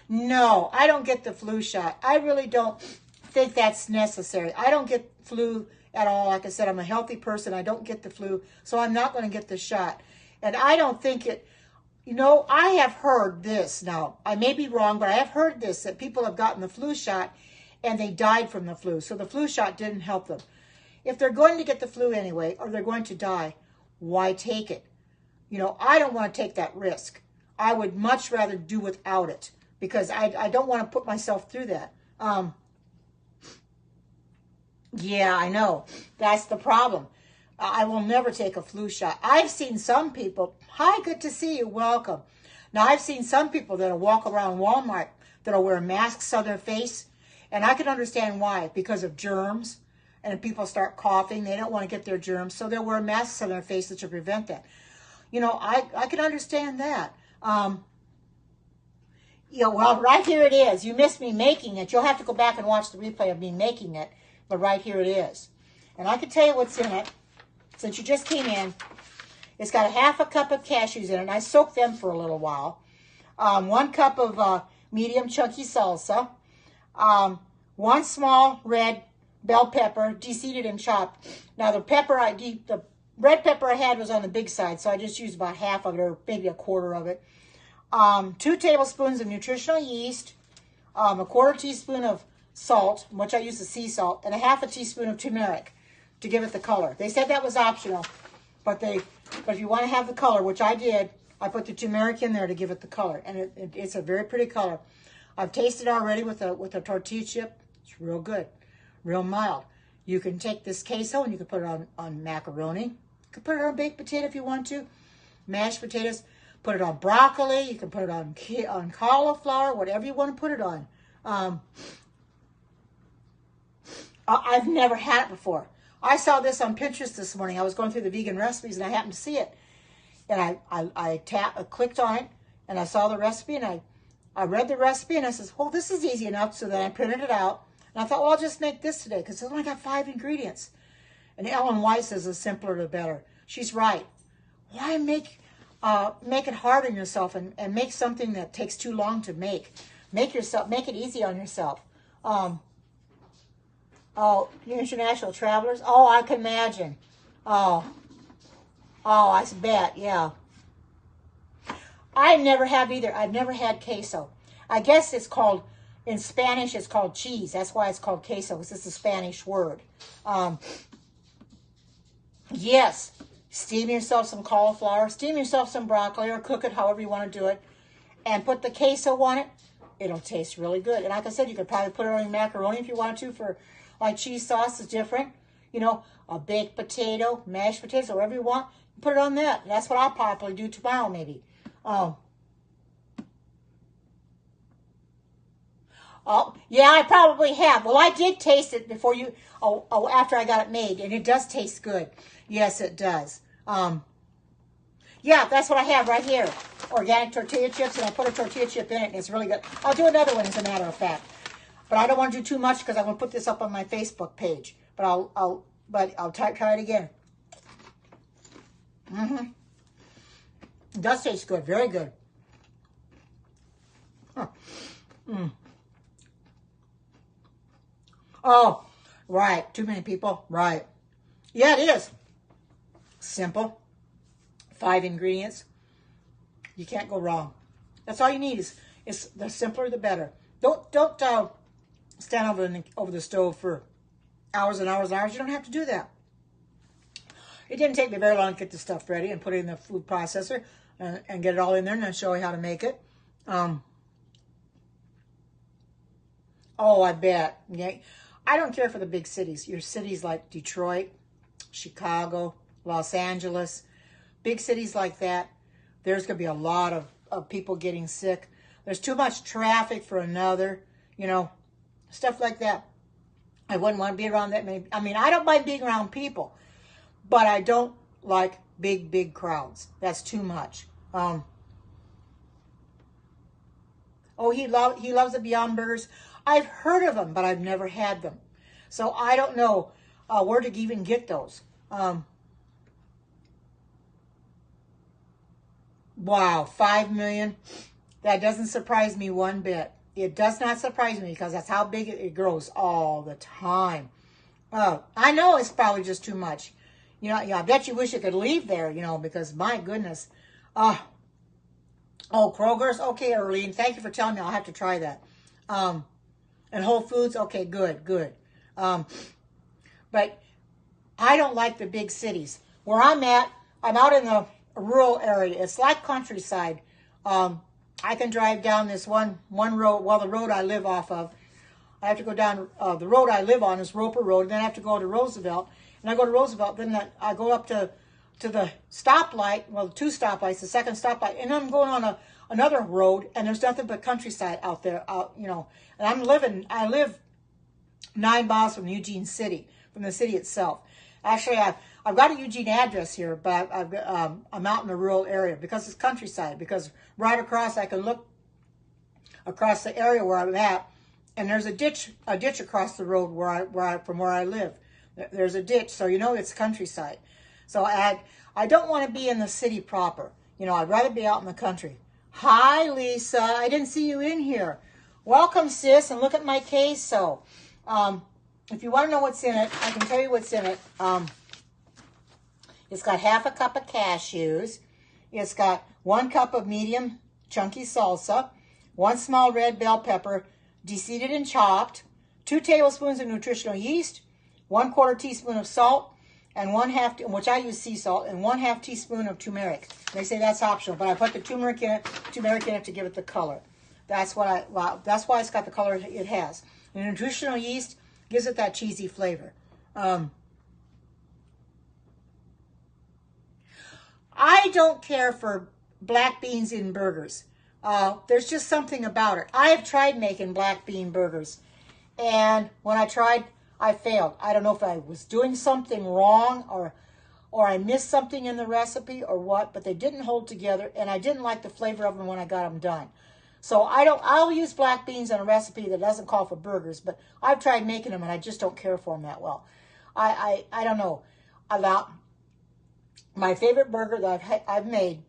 No, I don't get the flu shot. I really don't think that's necessary. I don't get flu at all. Like I said, I'm a healthy person. I don't get the flu, so I'm not going to get the shot. And I don't think it, you know, I have heard this now. I may be wrong, but I have heard this, that people have gotten the flu shot and they died from the flu. So the flu shot didn't help them. If they're going to get the flu anyway, or they're going to die, why take it? You know, I don't want to take that risk. I would much rather do without it, because I don't want to put myself through that. Yeah, I know. That's the problem. I will never take a flu shot. I've seen some people, hi, good to see you, welcome. Now, I've seen some people that'll walk around Walmart that'll wear masks on their face, and I can understand why, because of germs, and if people start coughing, they don't want to get their germs, so they'll wear masks on their faces to prevent that. You know, I can understand that. Yeah, well, right here it is. You missed me making it. You'll have to go back and watch the replay of me making it, but right here it is. And I can tell you what's in it. Since you just came in, it's got a half a cup of cashews in it, and I soaked them for a little while. 1 cup of medium chunky salsa. 1 small red bell pepper, deseeded and chopped. Now the red pepper I had was on the big side, so I just used about half of it, or maybe a quarter of it. 2 tablespoons of nutritional yeast, a 1/4 teaspoon of salt, which I use the sea salt, and a 1/2 teaspoon of turmeric to give it the color. They said that was optional, but if you want to have the color, which I did, I put the turmeric in there to give it the color, and it's a very pretty color. I've tasted it already with a tortilla chip. It's real good, real mild. You can take this queso and you can put it on macaroni. You can put it on baked potato if you want to, mashed potatoes. Put it on broccoli. You can put it on cauliflower, whatever you want to put it on. I've never had it before. I saw this on Pinterest this morning. I was going through the vegan recipes and I happened to see it. And I clicked on it and I saw the recipe and I read the recipe and I said, well, this is easy enough. So then I printed it out and I thought, well, I'll just make this today because it's only got 5 ingredients. And Ellen White says the simpler the better. She's right. Why make it hard on yourself and make something that takes too long to make? Make it easy on yourself. Oh, international travelers. Oh, I can imagine. Oh, I bet. Yeah. I never have either. I've never had queso. I guess it's called, in Spanish, it's called cheese. That's why it's called queso, because it's a Spanish word. Yes. Steam yourself some cauliflower, steam yourself some broccoli, or cook it however you want to do it, and put the queso on it. It'll taste really good. And like I said, you could probably put it on your macaroni if you wanted to, for like cheese sauce is different. You know, a baked potato, mashed potatoes, or whatever you want. Put it on that. That's what I'll probably do tomorrow, maybe. Oh, yeah, I probably have. Well, I did taste it before you, after I got it made, and it does taste good. Yes, it does. Yeah, that's what I have right here. Organic tortilla chips, and I put a tortilla chip in it, and it's really good. I'll do another one, as a matter of fact. But I don't want to do too much because I'm going to put this up on my Facebook page. But I'll try it again. It does taste good. Very good. Huh. Oh, right. Too many people. Right. Yeah, it is. Simple. 5 ingredients. You can't go wrong. That's all you need is the simpler the better. Don't stand over the stove for hours and hours and hours. You don't have to do that. It didn't take me very long to get the stuff ready and put it in the food processor and get it all in there and then show you how to make it. Oh, I bet. Yeah. I don't care for the big cities. Your cities like Detroit, Chicago, Los Angeles, big cities like that, there's going to be a lot of people getting sick. There's too much traffic for another, stuff like that. I wouldn't want to be around that many. I mean, I don't mind being around people, but I don't like big crowds. That's too much. Oh, he loves the Beyond Burgers. I've heard of them, but I've never had them. So I don't know. where to even get those. Wow, 5 million. That doesn't surprise me one bit. It does not surprise me because that's how big it grows all the time. I know it's probably just too much. You know, I bet you wish it could leave there, you know, because my goodness. Oh, Kroger's? Okay, Erlene, thank you for telling me. I'll have to try that. And Whole Foods? Okay, good. But I don't like the big cities. Where I'm at, I'm out in the rural area. It's like countryside. I can drive down this one road, well, the road I live off of. I have to go down, the road I live on is Roper Road, and then I have to go to Roosevelt. And I go to Roosevelt, then I go up to the stoplight, well, 2 stoplights, the second stoplight, and I'm going on another road, and there's nothing but countryside out there, you know. And I live 9 miles from Eugene City, from the city itself. Actually, I've got a Eugene address here, but I'm out in the rural area because it's countryside. Because right across, I can look across the area where I'm at, and there's a ditch across the road from where I live. There's a ditch, so you know it's countryside. So I don't want to be in the city proper. You know, I'd rather be out in the country. Hi, Lisa. I didn't see you in here. Welcome, sis, and look at my queso. If you want to know what's in it, I can tell you what's in it. It's got half a cup of cashews. It's got 1 cup of medium chunky salsa, 1 small red bell pepper, deseeded and chopped, 2 tablespoons of nutritional yeast, 1/4 teaspoon of salt, and 1/2, which I use sea salt, and 1/2 teaspoon of turmeric. They say that's optional, but I put the turmeric in it to give it the color. That's why it's got the color it has. The nutritional yeast gives it that cheesy flavor. I don't care for black beans in burgers. There's just something about it. I have tried making black bean burgers, and when I tried, I failed. I don't know if I was doing something wrong or I missed something in the recipe or what, but they didn't hold together, and I didn't like the flavor of them when I got them done. So I'll use black beans in a recipe that doesn't call for burgers, but I've tried making them, and I just don't care for them that well. I don't know. My favorite burger that I've made,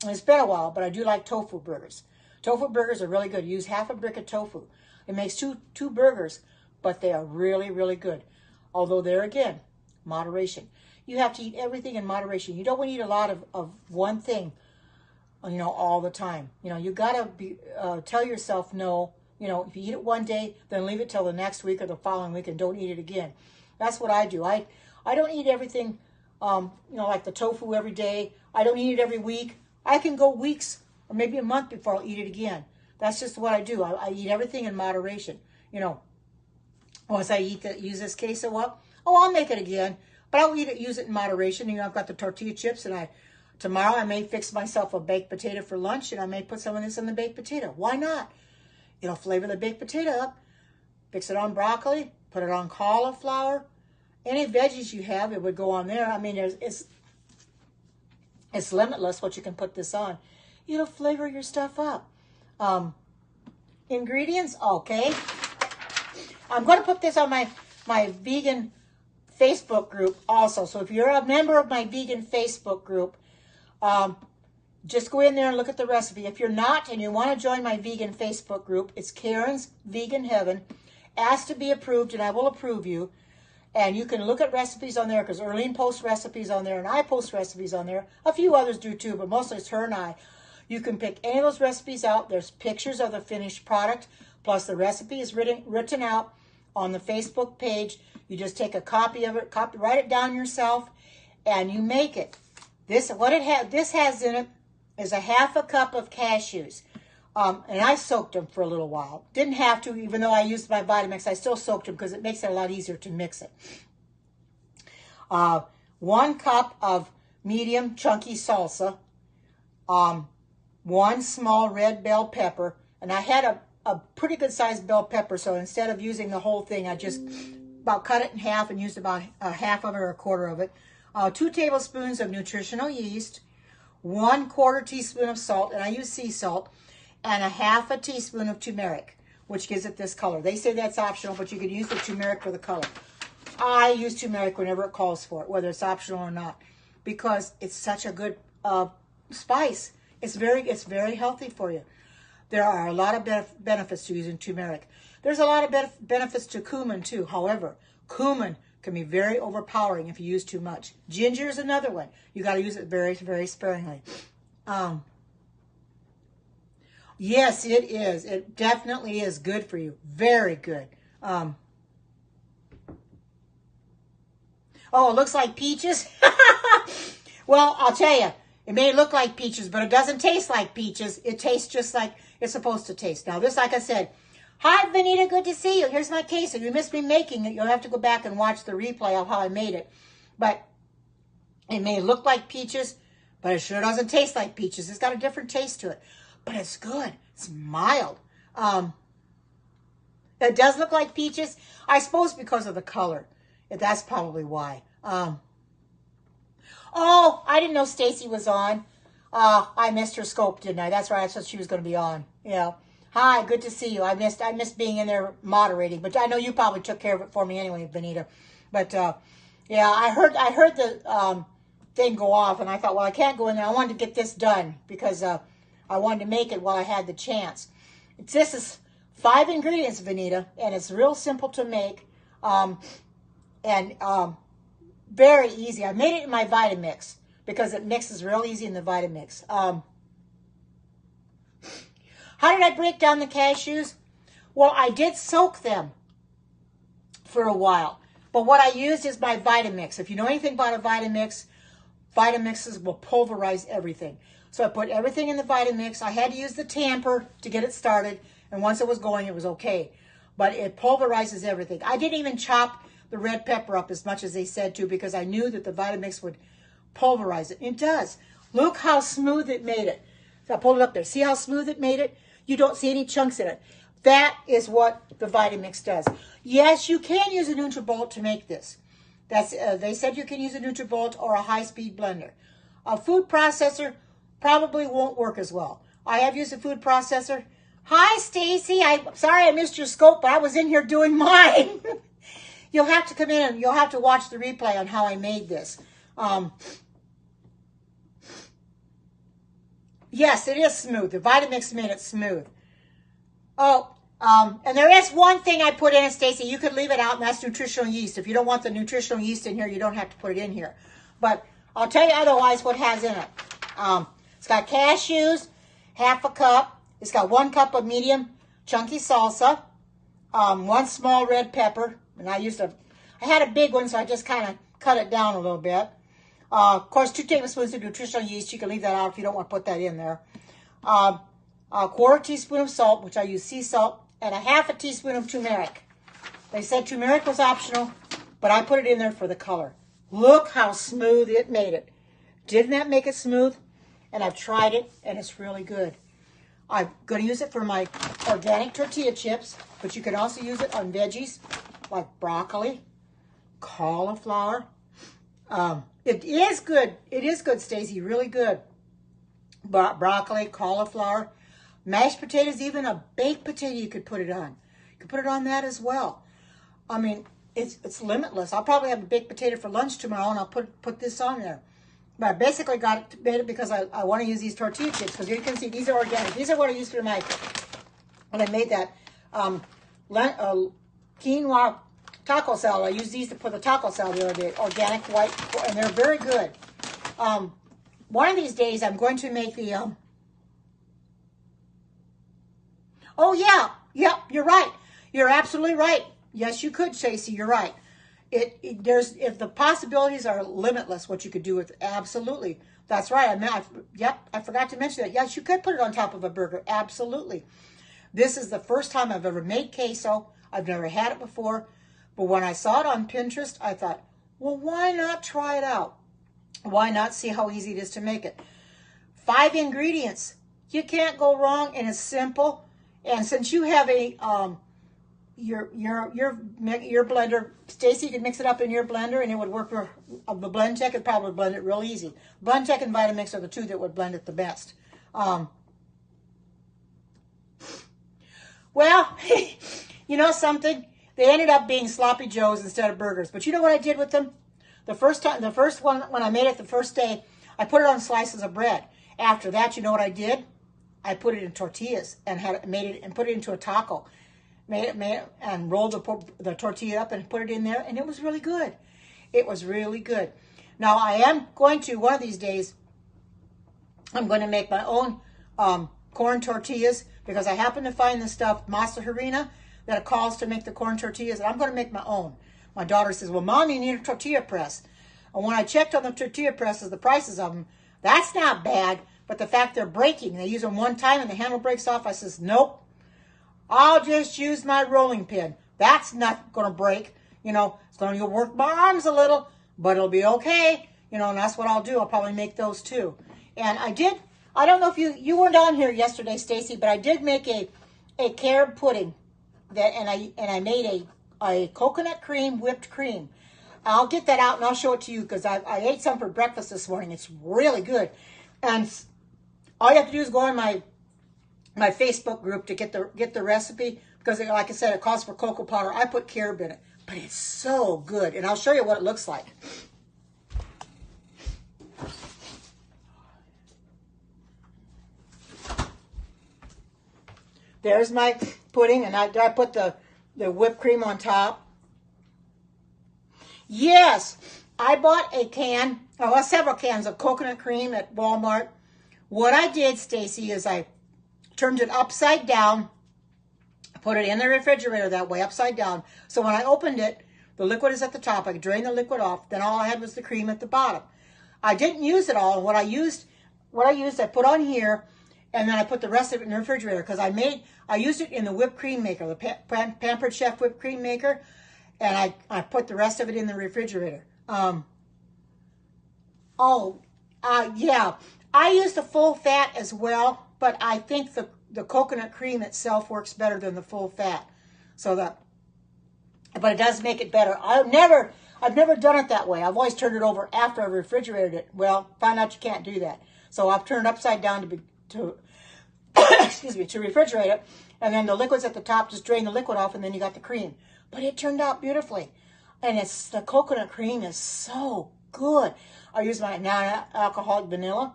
and it's been a while, but I do like tofu burgers. Tofu burgers are really good. Use half a brick of tofu. It makes two burgers, but they are really, really good. Although there again, moderation. You have to eat everything in moderation. You don't want to eat a lot of one thing, you know, all the time. You know, you got to tell yourself no. You know, if you eat it one day, then leave it till the next week or the following week and don't eat it again. That's what I do. I don't eat everything, you know, like the tofu every day. I don't eat it every week. I can go weeks or maybe a month before I'll eat it again. That's just what I do. I eat everything in moderation. You know, once I use this queso up, I'll make it again. But I'll use it in moderation. You know, I've got the tortilla chips, and tomorrow I may fix myself a baked potato for lunch, and I may put some of this in the baked potato. Why not? It'll flavor the baked potato up. Fix it on broccoli. Put it on cauliflower. Any veggies you have, it would go on there. I mean, it's limitless what you can put this on. It'll flavor your stuff up. Ingredients, okay. I'm going to put this on my vegan Facebook group also. So if you're a member of my vegan Facebook group, just go in there and look at the recipe. If you're not and you want to join my vegan Facebook group, it's Karen's Vegan Heaven. Ask to be approved and I will approve you. And you can look at recipes on there because Erlene posts recipes on there and I post recipes on there. A few others do too, but mostly it's her and I. You can pick any of those recipes out. There's pictures of the finished product, plus the recipe is written out on the Facebook page. You just take a copy of it, write it down yourself, and you make it. This has in it is a half a cup of cashews. And I soaked them for a little while. Didn't have to, even though I used my Vitamix, I still soaked them because it makes it a lot easier to mix it. 1 cup of medium chunky salsa. 1 small red bell pepper. And I had a pretty good sized bell pepper, so instead of using the whole thing, I just about cut it in half and used about half of it or a quarter of it. 2 tablespoons of nutritional yeast. 1/4 teaspoon of salt, and I use sea salt. And a half a teaspoon of turmeric, which gives it this color. They say that's optional, but you can use the turmeric for the color. I use turmeric whenever it calls for it, whether it's optional or not, because it's such a good spice. It's very healthy for you. There are a lot of benefits to using turmeric. There's a lot of benefits to cumin too. However, cumin can be very overpowering if you use too much. Ginger is another one. You got to use it very, very sparingly. Yes, it is. It definitely is good for you. Very good. Oh, it looks like peaches? Well, I'll tell you, it may look like peaches, but it doesn't taste like peaches. It tastes just like it's supposed to taste. Now, this, like I said, hi, Vanita, good to see you. Here's my queso. You missed me making it. You'll have to go back and watch the replay of how I made it. But it may look like peaches, but it sure doesn't taste like peaches. It's got a different taste to it. But it's good. It's mild. It does look like peaches, I suppose, because of the color. That's probably why. Oh, I didn't know Stacy was on. I missed her scope, didn't I? That's right. I thought she was going to be on. Yeah. Hi, good to see you. I missed being in there moderating, but I know you probably took care of it for me anyway, Vanita. But yeah, I heard the thing go off, and I thought, well, I can't go in there. I wanted to get this done because I wanted to make it while I had the chance. This is 5 ingredients, Vanita, and it's real simple to make, and very easy. I made it in my Vitamix because it mixes real easy in the Vitamix. How did I break down the cashews? Well, I did soak them for a while. But what I used is my Vitamix. If you know anything about a Vitamix, Vitamixes will pulverize everything. So I put everything in the Vitamix. I had to use the tamper to get it started. And once it was going, it was okay. But it pulverizes everything. I didn't even chop the red pepper up as much as they said to because I knew that the Vitamix would pulverize it. It does. Look how smooth it made it. So I pulled it up there. See how smooth it made it? You don't see any chunks in it. That is what the Vitamix does. Yes, you can use a NutriBullet to make this. They said you can use a NutriBullet or a high-speed blender. A food processor probably won't work as well. I have used a food processor. Hi, Stacy. I'm sorry I missed your scope, but I was in here doing mine. You'll have to come in and you'll have to watch the replay on how I made this. Yes, it is smooth. The Vitamix made it smooth. Oh, and there is one thing I put in it, Stacy. You could leave it out, and that's nutritional yeast. If you don't want the nutritional yeast in here, you don't have to put it in here. But I'll tell you otherwise what has in it. It's got cashews, half a cup. It's got 1 cup of medium chunky salsa, 1 small red pepper, and I had a big one, so I just kind of cut it down a little bit. Of course, 2 tablespoons of nutritional yeast. You can leave that out if you don't want to put that in there. A 1/4 teaspoon of salt, which I use sea salt, and a 1/2 teaspoon of turmeric. They said turmeric was optional, but I put it in there for the color. Look how smooth it made it. Didn't that make it smooth? And I've tried it, and it's really good. I'm going to use it for my organic tortilla chips, but you can also use it on veggies like broccoli, cauliflower. It is good. It is good, Stacey. Really good. Broccoli, cauliflower, mashed potatoes, even a baked potato you could put it on. You could put it on that as well. I mean, it's limitless. I'll probably have a baked potato for lunch tomorrow, and I'll put this on there. But I basically made it because I want to use these tortilla chips, because you can see these are organic. These are what I used for when I made that quinoa taco salad. I used these to put the taco salad the other day, organic white, and they're very good. One of these days, I'm going to make the, oh, yeah, you're right. You're absolutely right. Yes, you could, Stacey, you're right. If the possibilities are limitless, what you could do with, absolutely. That's right. I forgot to mention that. Yes, you could put it on top of a burger. Absolutely. This is the first time I've ever made queso. I've never had it before. But when I saw it on Pinterest, I thought, well, why not try it out? Why not see how easy it is to make it? 5 ingredients. You can't go wrong, and it's simple. And since you have a your blender, Stacey, you can mix it up in your blender, and it would work for the BlendTech. It'd probably blend it real easy. BlendTech and Vitamix are the 2 that would blend it the best. Well, you know something? They ended up being sloppy joes instead of burgers. But you know what I did with them? The first one, when I made it the first day, I put it on slices of bread. After that, you know what I did? I put it in tortillas and put it into a taco. Made it and rolled the tortilla up and put it in there, and it was really good. It was really good. Now, I am going to, one of these days, I'm going to make my own corn tortillas because I happen to find the stuff, masa harina, that it calls to make the corn tortillas, and I'm going to make my own. My daughter says, well, Mom, you need a tortilla press. And when I checked on the tortilla presses, the prices of them, that's not bad, but the fact they're breaking, they use them one time and the handle breaks off, I says, nope, I'll just use my rolling pin. That's not going to break. You know, it's going to work my arms a little, but it'll be okay. You know, and that's what I'll do. I'll probably make those too. And I don't know if you weren't on here yesterday, Stacy, but I did make a carob pudding and I made a coconut cream whipped cream. I'll get that out and I'll show it to you because I ate some for breakfast this morning. It's really good. And all you have to do is go on my Facebook group to get the recipe because, like I said, it calls for cocoa powder. I put carob in it, but it's so good. And I'll show you what it looks like. There's my pudding, and I put the whipped cream on top. Yes, I bought several cans of coconut cream at Walmart. What I did, Stacy, is I turned it upside down, put it in the refrigerator that way, upside down. So when I opened it, the liquid is at the top. I could drain the liquid off. Then all I had was the cream at the bottom. I didn't use it all. What I used, I put on here, and then I put the rest of it in the refrigerator because I used it in the whipped cream maker, the Pampered Chef whipped cream maker, and I put the rest of it in the refrigerator. Yeah, I used the full fat as well, but I think the coconut cream itself works better than the full fat. But it does make it better. I've never done it that way. I've always turned it over after I refrigerated it. Well, found out you can't do that. So I've turned it upside down to excuse me, to refrigerate it, and then the liquid's at the top, just drain the liquid off, and then you got the cream. But it turned out beautifully. And the coconut cream is so good. I use my non-alcoholic vanilla,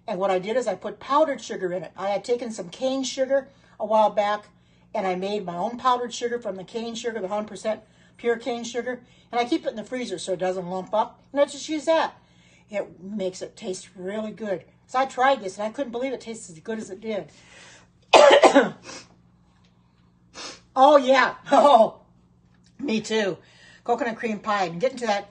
and what I did is I put powdered sugar in it. I had taken some cane sugar a while back, and I made my own powdered sugar from the cane sugar, the 100% pure cane sugar, and I keep it in the freezer so it doesn't lump up, and I just use that. It makes it taste really good. So I tried this, and I couldn't believe it tasted as good as it did. Oh, yeah. Oh, me too. Coconut cream pie. I'm getting to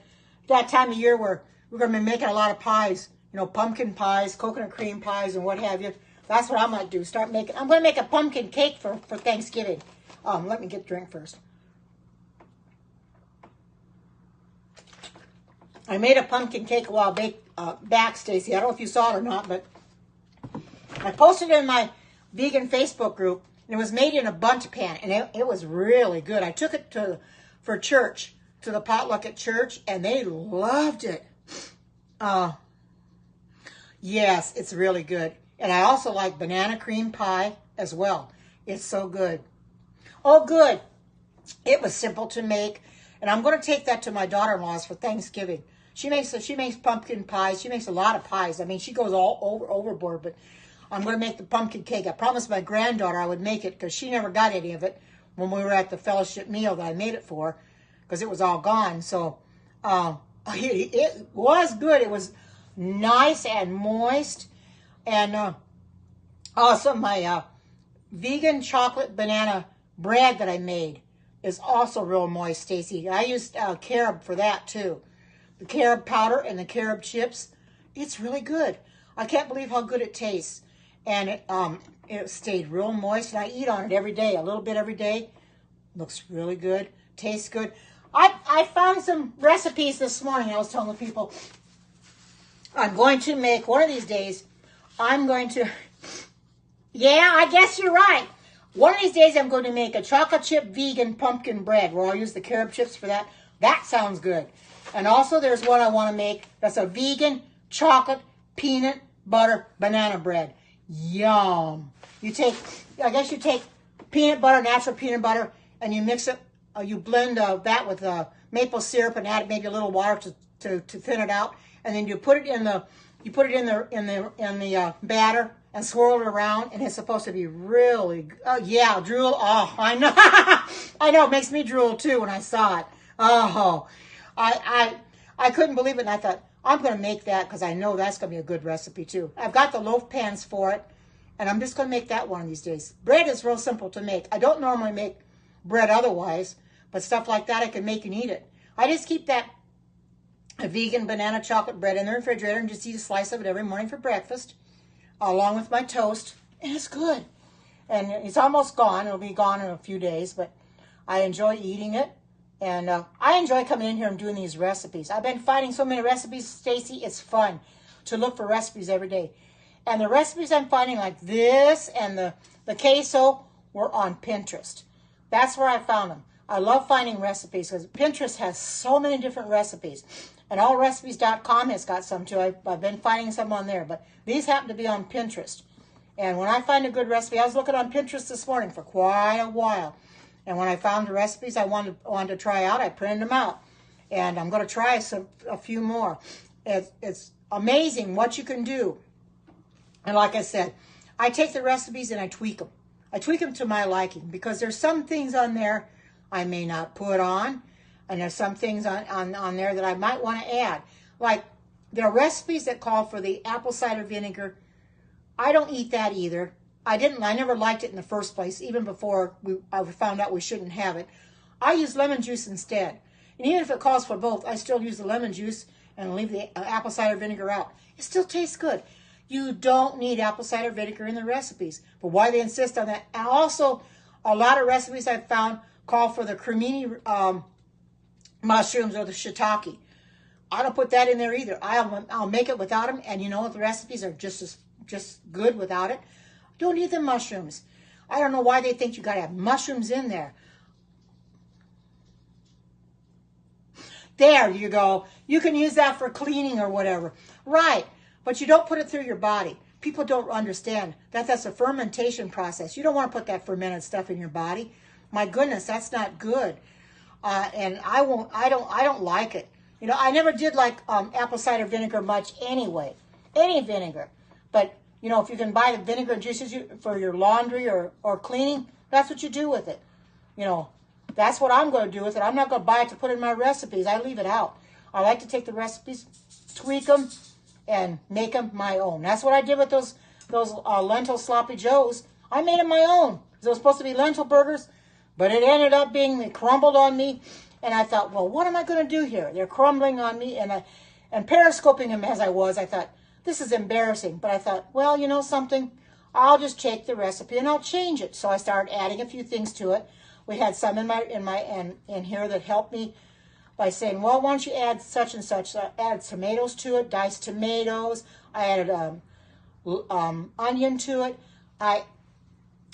that time of year where we're going to be making a lot of pies. You know, pumpkin pies, coconut cream pies, and what have you. That's what I'm going to do. I'm going to make a pumpkin cake for Thanksgiving. Let me get a drink first. I made a pumpkin cake a while back, Stacy. I don't know if you saw it or not, but I posted it in my vegan Facebook group, and it was made in a bundt pan, and it was really good. I took it for church, to the potluck at church, and they loved it. Yes, it's really good. And I also like banana cream pie as well. It's so good. Oh, good. It was simple to make, and I'm going to take that to my daughter-in-law's for Thanksgiving. She makes pumpkin pies. She makes a lot of pies. I mean, she goes all overboard, but I'm going to make the pumpkin cake. I promised my granddaughter I would make it because she never got any of it when we were at the fellowship meal that I made it for because it was all gone. So it was good. It was nice and moist. And also my vegan chocolate banana bread that I made is also real moist, Stacy. I used carob for that too. The carob powder and the carob chips. It's really good. I can't believe how good it tastes. And it stayed real moist. And I eat on it every day, a little bit every day. Looks really good. Tastes good. I found some recipes this morning. I was telling the people I'm going to make one of these days. Yeah, I guess you're right. One of these days I'm going to make a chocolate chip vegan pumpkin bread where I'll use the carob chips for that. That sounds good. And also there's one I want to make that's a vegan chocolate peanut butter banana bread. Yum. You take peanut butter, natural peanut butter, and you mix it you blend that with maple syrup and add maybe a little water to thin it out, and then you put it in the batter and swirl it around, and it's supposed to be really yeah, drool. Oh, I know. I know, it makes me drool too when I saw it. Oh, I couldn't believe it, and I thought, I'm going to make that because I know that's going to be a good recipe too. I've got the loaf pans for it, and I'm just going to make that one of these days. Bread is real simple to make. I don't normally make bread otherwise, but stuff like that I can make and eat it. I just keep that vegan banana chocolate bread in the refrigerator and just eat a slice of it every morning for breakfast, along with my toast, and it's good. And it's almost gone. It'll be gone in a few days, but I enjoy eating it. And I enjoy coming in here and doing these recipes. I've been finding so many recipes, Stacy. It's fun to look for recipes every day. And the recipes I'm finding like this and the queso were on Pinterest. That's where I found them. I love finding recipes because Pinterest has so many different recipes. And allrecipes.com has got some too. I've been finding some on there. But these happen to be on Pinterest. And when I find a good recipe, I was looking on Pinterest this morning for quite a while. And when I found the recipes I wanted to try out, I printed them out. And I'm going to try a few more. It's amazing what you can do. And like I said, I take the recipes and I tweak them. I tweak them to my liking because there's some things on there I may not put on. And there's some things on there that I might want to add. Like, there are recipes that call for the apple cider vinegar. I don't eat that either. I never liked it in the first place, even before I found out we shouldn't have it. I use lemon juice instead. And even if it calls for both, I still use the lemon juice and leave the apple cider vinegar out. It still tastes good. You don't need apple cider vinegar in the recipes. But why they insist on that? And also, a lot of recipes I've found call for the cremini mushrooms or the shiitake. I don't put that in there either. I'll make it without them, and you know what? The recipes are just good without it. Don't eat the mushrooms. I don't know why they think you got to have mushrooms in there. There you go. You can use that for cleaning or whatever. Right, but you don't put it through your body. People don't understand that that's a fermentation process. You don't want to put that fermented stuff in your body. My goodness, that's not good. And I don't like it. You know, I never did like apple cider vinegar much anyway. Any vinegar. But, you know, if you can buy the vinegar and juices for your laundry or cleaning, that's what you do with it. You know, that's what I'm going to do with it. I'm not going to buy it to put in my recipes. I leave it out. I like to take the recipes, tweak them, and make them my own. That's what I did with those lentil sloppy joes. I made them my own. It was supposed to be lentil burgers, but it ended up being, they crumbled on me. And I thought, well, what am I going to do here? They're crumbling on me. And periscoping them as I was, I thought, this is embarrassing. But I thought, well, you know something? I'll just take the recipe and I'll change it. So I started adding a few things to it. We had some in here that helped me by saying, well, why don't you add such and such? So I added tomatoes to it, diced tomatoes. I added onion to it. I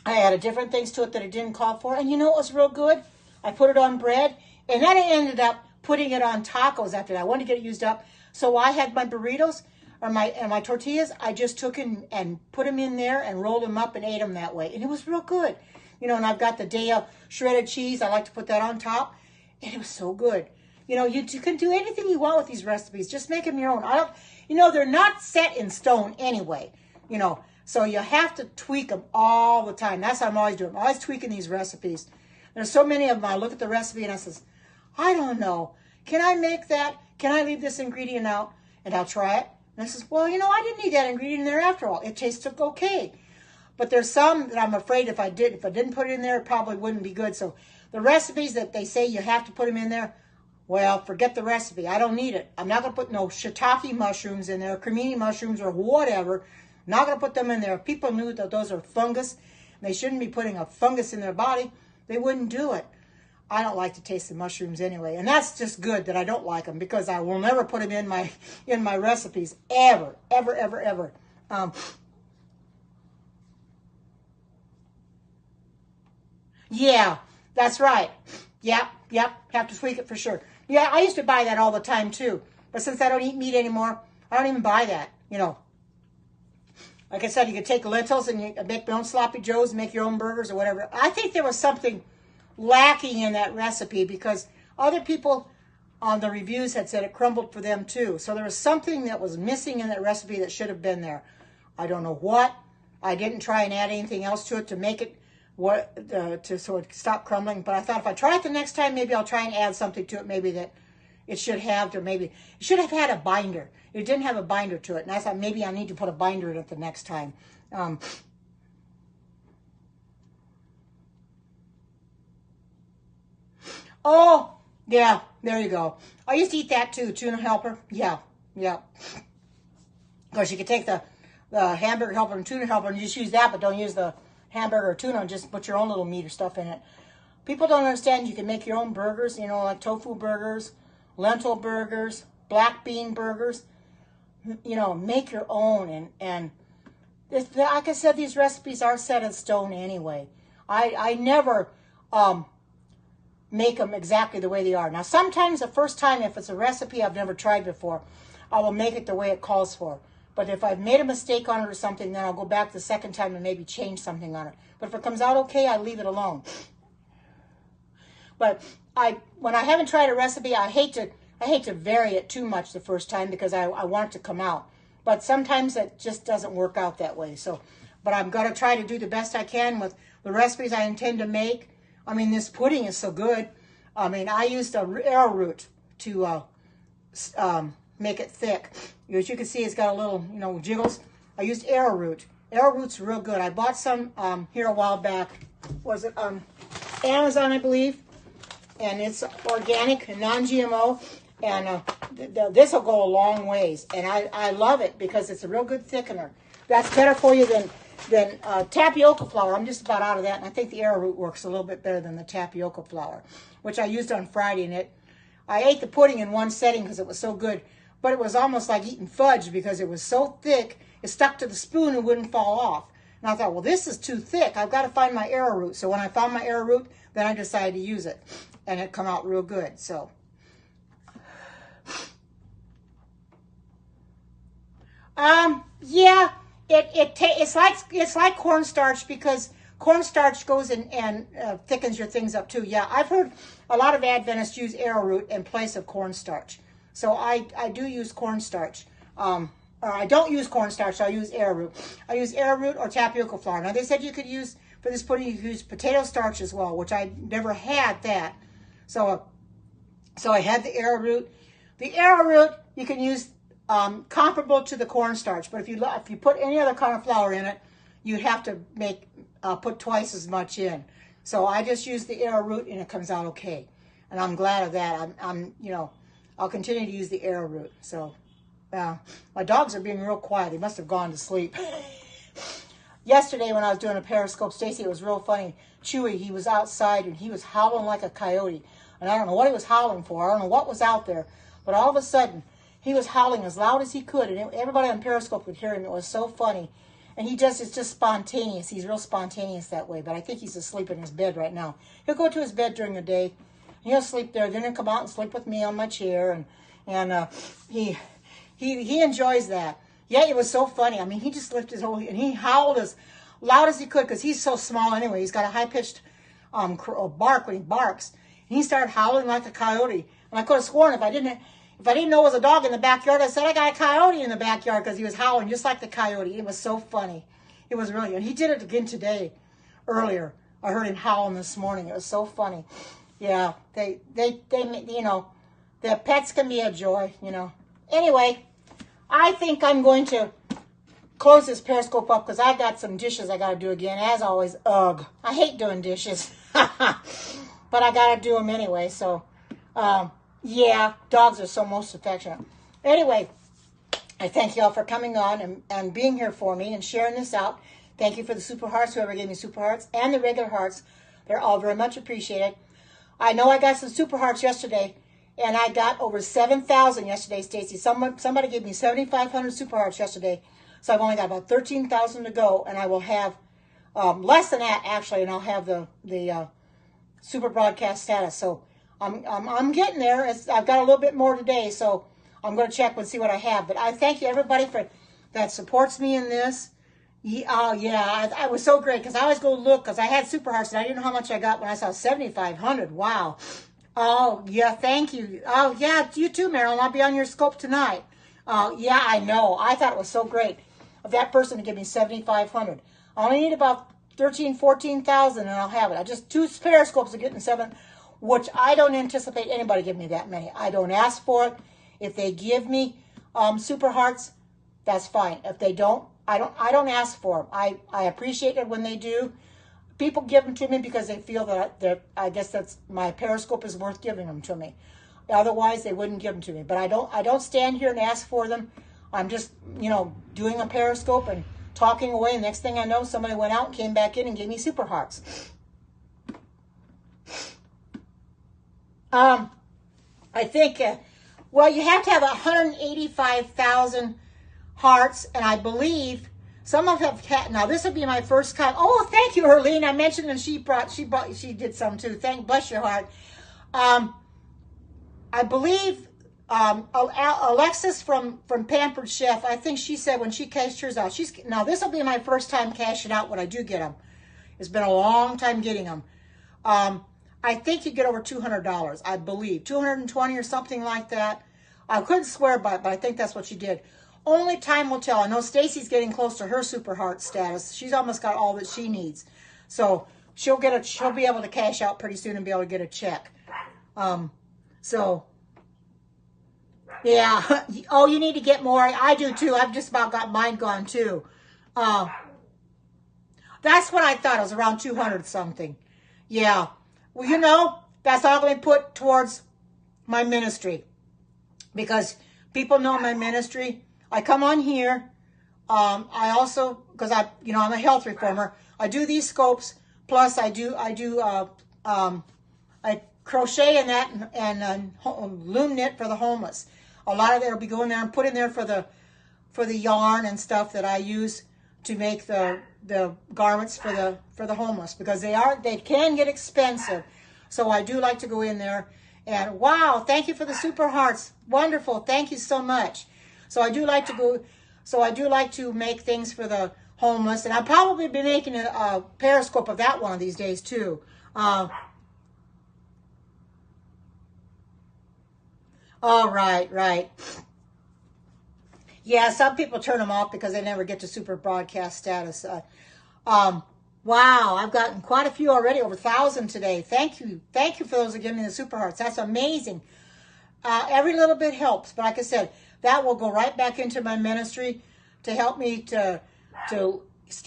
added different things to it that it didn't call for. And you know what was real good? I put it on bread. And then I ended up putting it on tacos after that. I wanted to get it used up. So I had my burritos or my tortillas. I just took and put them in there and rolled them up and ate them that way. And it was real good. You know, and I've got the Dale shredded cheese. I like to put that on top. And it was so good. You know, you can do anything you want with these recipes. Just make them your own. You know, they're not set in stone anyway. You know, so you have to tweak them all the time. That's how I'm always doing. I'm always tweaking these recipes. There's so many of them. I look at the recipe and I says, I don't know. Can I make that? Can I leave this ingredient out? And I'll try it. And I says, well, you know, I didn't need that ingredient in there after all. It tasted okay. But there's some that I'm afraid if I didn't put it in there, it probably wouldn't be good. So the recipes that they say you have to put them in there, well, forget the recipe. I don't need it. I'm not going to put no shiitake mushrooms in there, cremini mushrooms or whatever. I'm not going to put them in there. If people knew that those are fungus, and they shouldn't be putting a fungus in their body, they wouldn't do it. I don't like to taste the mushrooms anyway, and that's just good that I don't like them because I will never put them in my recipes ever. Yeah, that's right. Yep. Have to tweak it for sure. Yeah, I used to buy that all the time too, but since I don't eat meat anymore, I don't even buy that. You know, like I said, you could take lentils and you make your own sloppy joes, make your own burgers or whatever. I think there was something lacking in that recipe because other people on the reviews had said it crumbled for them too. So there was something that was missing in that recipe that should have been there. I don't know what. I didn't try and add anything else to it to make it so it stop crumbling. But I thought if I try it the next time, maybe I'll try and add something to it. Maybe that it should have, or maybe it should have had a binder. It didn't have a binder to it, and I thought maybe I need to put a binder in it the next time. Oh, yeah, there you go. I used to eat that too, tuna helper. Yeah, yeah. Of course, you could take the hamburger helper and tuna helper and just use that, but don't use the hamburger or tuna and just put your own little meat or stuff in it. People don't understand you can make your own burgers, you know, like tofu burgers, lentil burgers, black bean burgers. You know, make your own. And like I said, these recipes are set in stone anyway. I never make them exactly the way they are. Now, sometimes the first time, if it's a recipe I've never tried before, I will make it the way it calls for. But if I've made a mistake on it or something, then I'll go back the second time and maybe change something on it. But if it comes out okay, I leave it alone. But when I haven't tried a recipe, I hate to vary it too much the first time because I want it to come out. But sometimes it just doesn't work out that way. But I'm going to try to do the best I can with the recipes I intend to make. I mean, this pudding is so good. I mean, I used arrowroot to make it thick. As you can see, it's got a little, you know, jiggles. I used arrowroot. Arrowroot's real good. I bought some here a while back. Was it on Amazon, I believe? And it's organic and non-GMO. And this will go a long ways. And I love it because it's a real good thickener. That's better for you than tapioca flour. I'm just about out of that. And I think the arrowroot works a little bit better than the tapioca flour, which I used on Friday. And I ate the pudding in one setting because it was so good. But it was almost like eating fudge because it was so thick, it stuck to the spoon and wouldn't fall off. And I thought, well, this is too thick. I've got to find my arrowroot. So when I found my arrowroot, then I decided to use it. And it come out real good. So, yeah, it's like cornstarch because cornstarch goes and thickens your things up too. Yeah, I've heard a lot of Adventists use arrowroot in place of cornstarch. So I do use cornstarch. Or I don't use cornstarch, so I use arrowroot. I use arrowroot or tapioca flour. Now, they said you could use, for this pudding, you could use potato starch as well, which I never had that. So I had the arrowroot. The arrowroot, you can use comparable to the cornstarch, but if you put any other kind of flour in it, you'd have to put twice as much in. So I just use the arrowroot, and it comes out okay. And I'm glad of that. I'll continue to use the arrowroot. So, my dogs are being real quiet. They must have gone to sleep. Yesterday when I was doing a Periscope, Stacy, it was real funny. Chewy, he was outside and he was howling like a coyote. And I don't know what he was howling for. I don't know what was out there. But all of a sudden, he was howling as loud as he could. And everybody on Periscope could hear him. It was so funny. And it's just spontaneous. He's real spontaneous that way. But I think he's asleep in his bed right now. He'll go to his bed during the day. And he'll sleep there. Then he'll come out and sleep with me on my chair. And he enjoys that. Yeah, it was so funny. I mean, he just lifted his whole, and he howled as loud as he could because he's so small anyway. He's got a high-pitched bark when he barks. And he started howling like a coyote. And I could have sworn if I didn't know it was a dog in the backyard, I said I got a coyote in the backyard because he was howling just like the coyote. It was so funny. It was really, and he did it again today, earlier. I heard him howling this morning. It was so funny. Yeah, they their pets can be a joy, Anyway, I think I'm going to close this Periscope up because I've got some dishes I got to do again. As always, ugh. I hate doing dishes. But I got to do them anyway. So, yeah, dogs are so most affectionate. Anyway, I thank you all for coming on and being here for me and sharing this out. Thank you for the super hearts, whoever gave me super hearts, and the regular hearts. They're all very much appreciated. I know I got some super hearts yesterday. And I got over 7,000 yesterday, Stacy. Somebody gave me 7,500 super hearts yesterday. So I've only got about 13,000 to go. And I will have less than that, actually. And I'll have the super broadcast status. So I'm getting there. I've got a little bit more today. So I'm going to check and see what I have. But I thank you, everybody, that supports me in this. Yeah, oh yeah, I was so great because I always go look because I had Super Hearts and I didn't know how much I got when I saw 7,500. Wow. Oh yeah, thank you. Oh yeah, you too, Marilyn. I'll be on your scope tonight. Oh yeah, I know. I thought it was so great of that person to give me 7,500. I only need about 13, 14,000 and I'll have it. I just two periscopes are getting seven, which I don't anticipate anybody giving me that many. I don't ask for it. If they give me Super Hearts, that's fine. If they don't, I don't ask for them. I appreciate it when they do. People give them to me because they feel that I guess that's my periscope is worth giving them to me. Otherwise, they wouldn't give them to me. But I don't stand here and ask for them. I'm just doing a periscope and talking away. Next thing I know, somebody went out and came back in and gave me Super Hearts. I think well, you have to have 185,000 hearts, and I believe some of them have. Now this will be my first time. Oh, thank you, Herline. I mentioned and she did some too. Bless your heart. I believe Alexis from Pampered Chef. I think she said when she cashed hers out. Now this will be my first time cashing out when I do get them. It's been a long time getting them. I think you get over $200. I believe 220 or something like that. I couldn't swear by it, but I think that's what she did. Only time will tell. I know Stacy's getting close to her Super Heart status. She's almost got all that she needs. So she'll be able to cash out pretty soon and be able to get a check. So yeah. Oh, you need to get more. I do too. I've just about got mine gone too. That's what I thought. It was around 200 something. Yeah. Well, that's all going to put towards my ministry. Because people know my ministry. I come on here. I also, because I'm a health reformer. I do these scopes. Plus, I crochet in that and loom knit for the homeless. A lot of it will be going there and put in there for the yarn and stuff that I use to make the garments for the homeless, because they can get expensive. So I do like to go in there. And wow, thank you for the Super Hearts. Wonderful. Thank you so much. So I do like to make things for the homeless, and I'll probably be making a periscope of that one of these days too. Oh, right. Yeah, some people turn them off because they never get to super broadcast status. Wow, I've gotten quite a few already, over 1,000 today. Thank you for those that give me the Super Hearts. That's amazing. Every little bit helps, but like I said, that will go right back into my ministry to help me to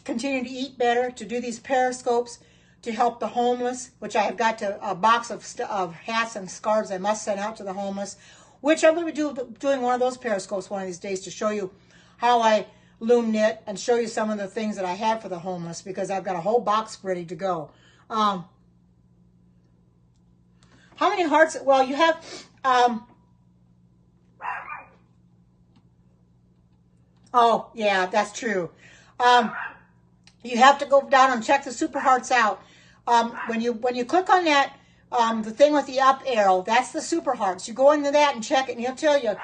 continue to eat better, to do these periscopes, to help the homeless, which I have got a box of hats and scarves I must send out to the homeless, which I'm going to be doing one of those periscopes one of these days to show you how I loom knit and show you some of the things that I have for the homeless, because I've got a whole box ready to go. How many hearts? Well, you have... oh, yeah, that's true. You have to go down and check the Super Hearts out. When you click on that, the thing with the up arrow, that's the Super Hearts. You go into that and check it, and he'll tell you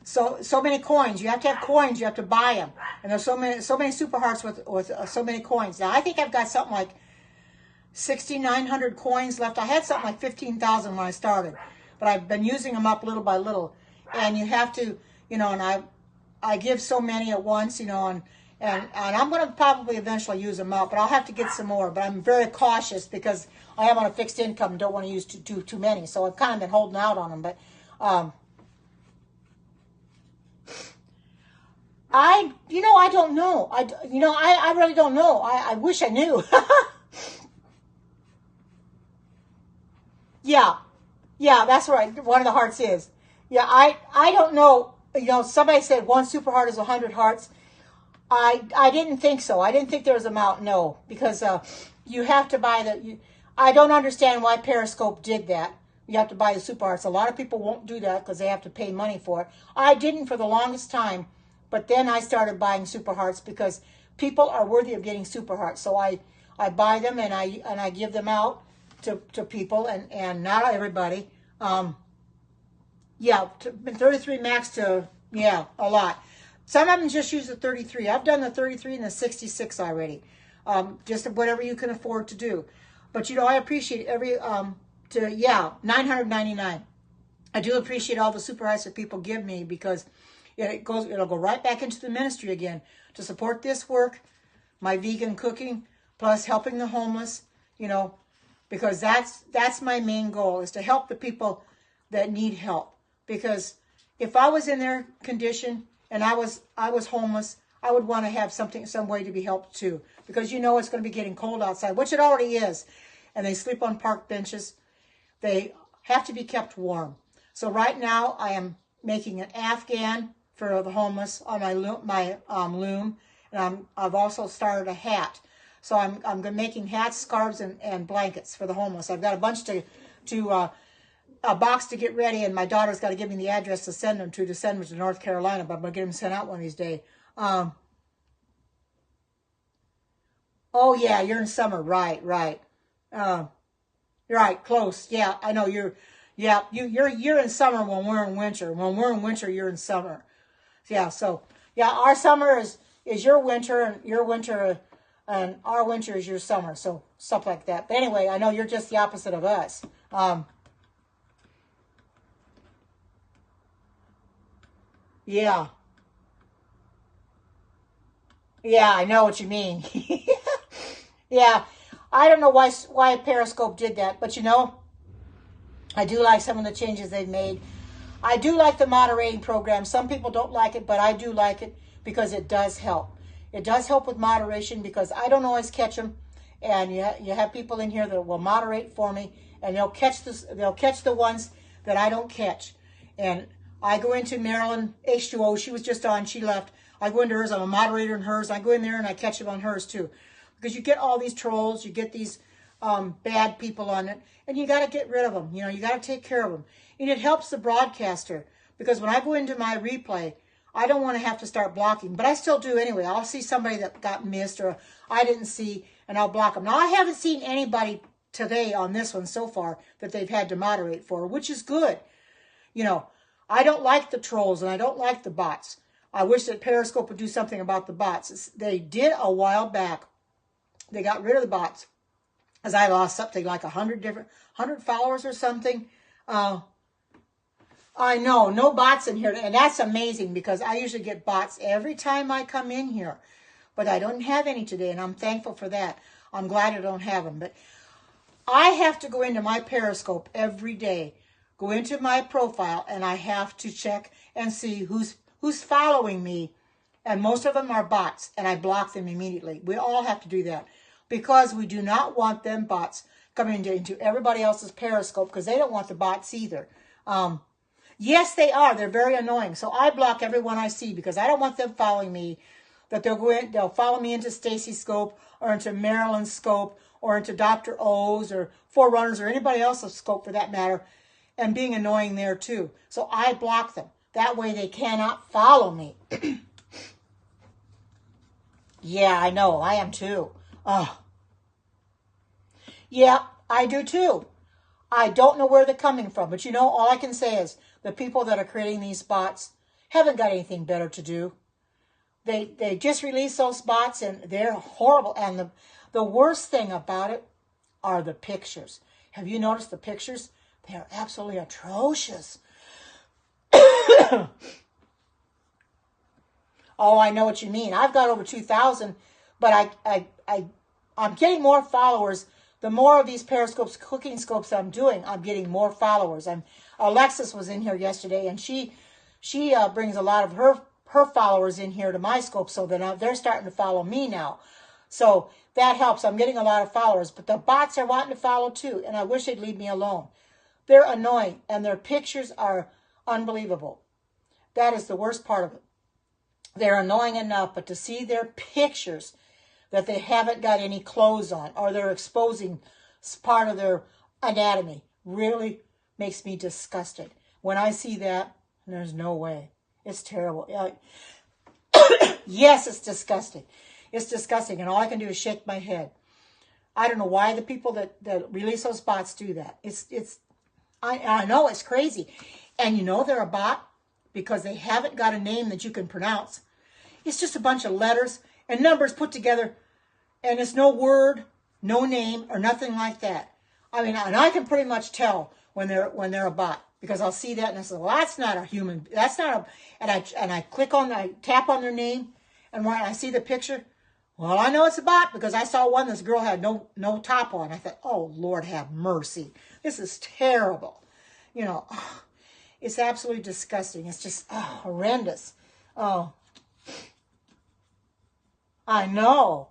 so many coins. You have to have coins. You have to buy them, and there's so many Super Hearts with so many coins. Now I think I've got something like 6,900 coins left. I had something like 15,000 when I started, but I've been using them up little by little. And you have to, and I give so many at once, and I'm going to probably eventually use them up, but I'll have to get some more. But I'm very cautious because I am on a fixed income and don't want to use too many. So I've kind of been holding out on them. But I don't know. I really don't know. I wish I knew. Yeah, that's right. One of the hearts is. Yeah, I don't know. Somebody said one Super Heart is 100 hearts. I didn't think so. I didn't think there was a amount. No, because you have to buy I don't understand why Periscope did that. You have to buy the Super Hearts. A lot of people won't do that because they have to pay money for it. I didn't for the longest time, but then I started buying Super Hearts because people are worthy of getting Super Hearts. So I buy them and I give them out to people and not everybody. Yeah, 33 max to, a lot. Some of them just use the 33. I've done the 33 and the 66 already. Just whatever you can afford to do. But, you know, I appreciate every, $999. I do appreciate all the super highs that people give me because it'll go right back into the ministry again to support this work, my vegan cooking, plus helping the homeless, you know, because that's my main goal, is to help the people that need help. Because if I was in their condition and I was homeless, I would want to have some way to be helped too. Because you know it's going to be getting cold outside, which it already is. And they sleep on park benches. They have to be kept warm. So right now I am making an Afghan for the homeless on my loom. And I've also started a hat. So I'm making hats, scarves, and blankets for the homeless. I've got a bunch a box to get ready, and my daughter's got to give me the address to send them to North Carolina, but I'm going to get them sent out one of these days. Oh, yeah, you're in summer. Right. You're right, close. Yeah, I know you're in summer when we're in winter. When we're in winter, you're in summer. Yeah, so, yeah, our summer is your winter, and your winter, and our winter is your summer. So, stuff like that. But anyway, I know you're just the opposite of us. Yeah. Yeah, I know what you mean. Yeah, I don't know why Periscope did that, but you know, I do like some of the changes they've made. I do like the moderating program. Some people don't like it, but I do like it because it does help. It does help with moderation because I don't always catch them, and you have people in here that will moderate for me, and they'll catch the ones that I don't catch. And I go into Marilyn H2O. She was just on. She left. I go into hers. I'm a moderator in hers. I go in there and I catch them on hers too. Because you get all these trolls. You get these bad people on it. And you got to get rid of them. You know, you got to take care of them. And it helps the broadcaster. Because when I go into my replay, I don't want to have to start blocking. But I still do anyway. I'll see somebody that got missed or I didn't see, and I'll block them. Now, I haven't seen anybody today on this one so far that they've had to moderate for, which is good. You know, I don't like the trolls and I don't like the bots. I wish that Periscope would do something about the bots. They did a while back. They got rid of the bots. As I lost something like 100 followers or something. I know, no bots in here. And that's amazing because I usually get bots every time I come in here. But I don't have any today, and I'm thankful for that. I'm glad I don't have them. But I have to go into my Periscope every day. Go into my profile, and I have to check and see who's following me. And most of them are bots, and I block them immediately. We all have to do that because we do not want them bots coming into everybody else's Periscope because they don't want the bots either. Yes, they are. They're very annoying. So I block everyone I see because I don't want them following me. That they'll follow me into Stacy's scope or into Marilyn's scope or into Dr. O's or Forerunners or anybody else's scope for that matter, and being annoying there too. So I block them. That way they cannot follow me. Yeah, I know. I am too. Yeah, I do too. I don't know where they're coming from. But you know, all I can say is the people that are creating these bots haven't got anything better to do. They just released those bots and they're horrible. And the worst thing about it are the pictures. Have you noticed the pictures? They are absolutely atrocious. Oh, I know what you mean. I've got over 2,000, but I'm getting more followers. The more of these Periscopes, cooking scopes I'm doing, I'm getting more followers. Alexis was in here yesterday, and she brings a lot of her followers in here to my scope, so that they're starting to follow me now. So that helps. I'm getting a lot of followers, but the bots are wanting to follow too, and I wish they'd leave me alone. They're annoying, and their pictures are unbelievable. That is the worst part of it. They're annoying enough, but to see their pictures that they haven't got any clothes on or they're exposing part of their anatomy really makes me disgusted. When I see that, there's no way. It's terrible. Yes, it's disgusting. It's disgusting, and all I can do is shake my head. I don't know why the people that release those bots do that. I know it's crazy. And you know they're a bot because they haven't got a name that you can pronounce. It's just a bunch of letters and numbers put together, and it's no word, no name, or nothing like that. I mean, and I can pretty much tell when they're a bot, because I'll see that and I say, well, that's not a human. That's not a. And I tap on their name, and when I see the picture, well, I know it's a bot because I saw one. This girl had no top on. I thought, oh Lord, have mercy. This is terrible. You know, it's absolutely disgusting. It's just horrendous. Oh, I know.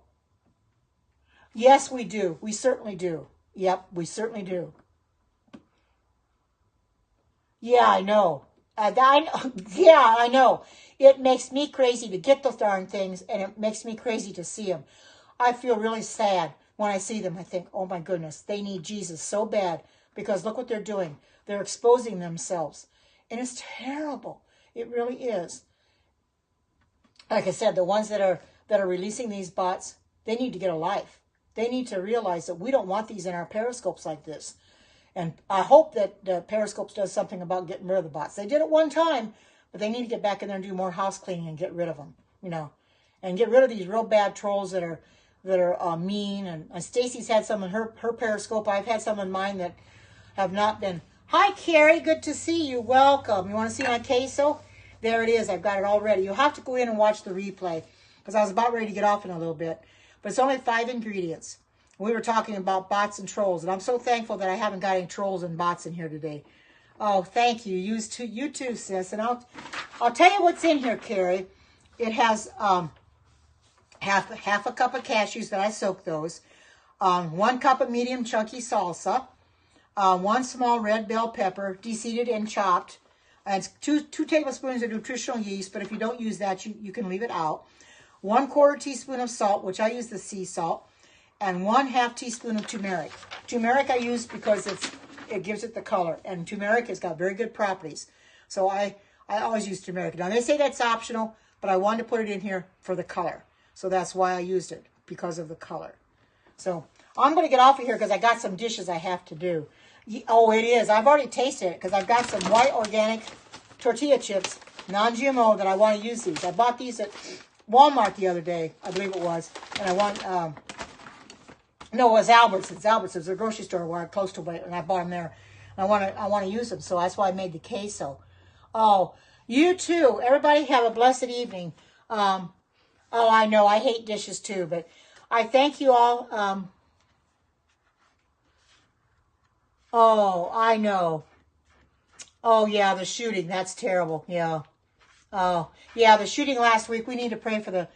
Yes, we do. We certainly do. Yep, we certainly do. Yeah, I know. Yeah, I know. It makes me crazy to get those darn things, and it makes me crazy to see them. I feel really sad when I see them. I think, oh my goodness, they need Jesus so bad, because look what they're doing. They're exposing themselves, and it's terrible. It really is. Like I said, the ones that are releasing these bots, they need to get a life. They need to realize that we don't want these in our periscopes like this. And I hope that the Periscopes does something about getting rid of the bots. They did it one time, but they need to get back in there and do more house cleaning and get rid of them, you know, and get rid of these real bad trolls that are mean. And Stacy's had some in her Periscope. I've had some in mine that have not been. Hi, Carrie. Good to see you. Welcome. You want to see my queso? There it is. I've got it all ready. You'll have to go in and watch the replay, because I was about ready to get off in a little bit. But it's only 5 ingredients. We were talking about bots and trolls, and I'm so thankful that I haven't got any trolls and bots in here today. Oh, thank you. You too, sis. And I'll tell you what's in here, Carrie. It has half a cup of cashews that I soaked those, 1 cup of medium chunky salsa, 1 small red bell pepper, deseeded and chopped, and 2 tablespoons of nutritional yeast. But if you don't use that, you can leave it out. 1/4 teaspoon of salt, which I use the sea salt, and 1/2 teaspoon of turmeric. Turmeric I use because it gives it the color, and turmeric has got very good properties. So I always use turmeric. Now they say that's optional, but I wanted to put it in here for the color. So that's why I used it, because of the color. So I'm going to get off of here because I got some dishes I have to do. Oh, it is. I've already tasted it because I've got some white organic tortilla chips, non-GMO, that I want to use these. I bought these at Walmart the other day, I believe it was, and I want, no, it was Albertsons. Albertsons, the grocery store where I'm close to it, and I bought them there. And I want to use them, so that's why I made the queso. Oh, you too. Everybody have a blessed evening. Oh, I know, I hate dishes too, but I thank you all. Oh, I know. Oh, yeah, the shooting, that's terrible, yeah. Oh, yeah, the shooting last week. We need to pray for the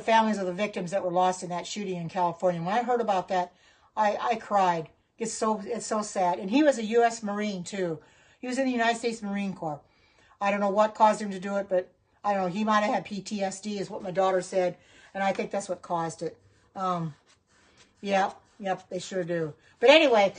families of the victims that were lost in that shooting in California. When I heard about that, I cried. It's so sad. And he was a U.S. Marine too. He was in the United States Marine Corps. I don't know what caused him to do it, but I don't know. He might have had PTSD, is what my daughter said, and I think that's what caused it. Yep, they sure do. But anyway,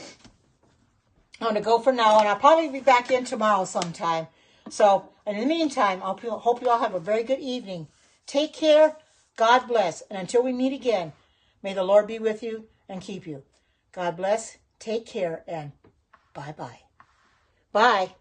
I'm going to go for now, and I'll probably be back in tomorrow sometime. So, and in the meantime, I hope you all have a very good evening. Take care. God bless. And until we meet again, may the Lord be with you and keep you. God bless. Take care, and bye-bye. Bye.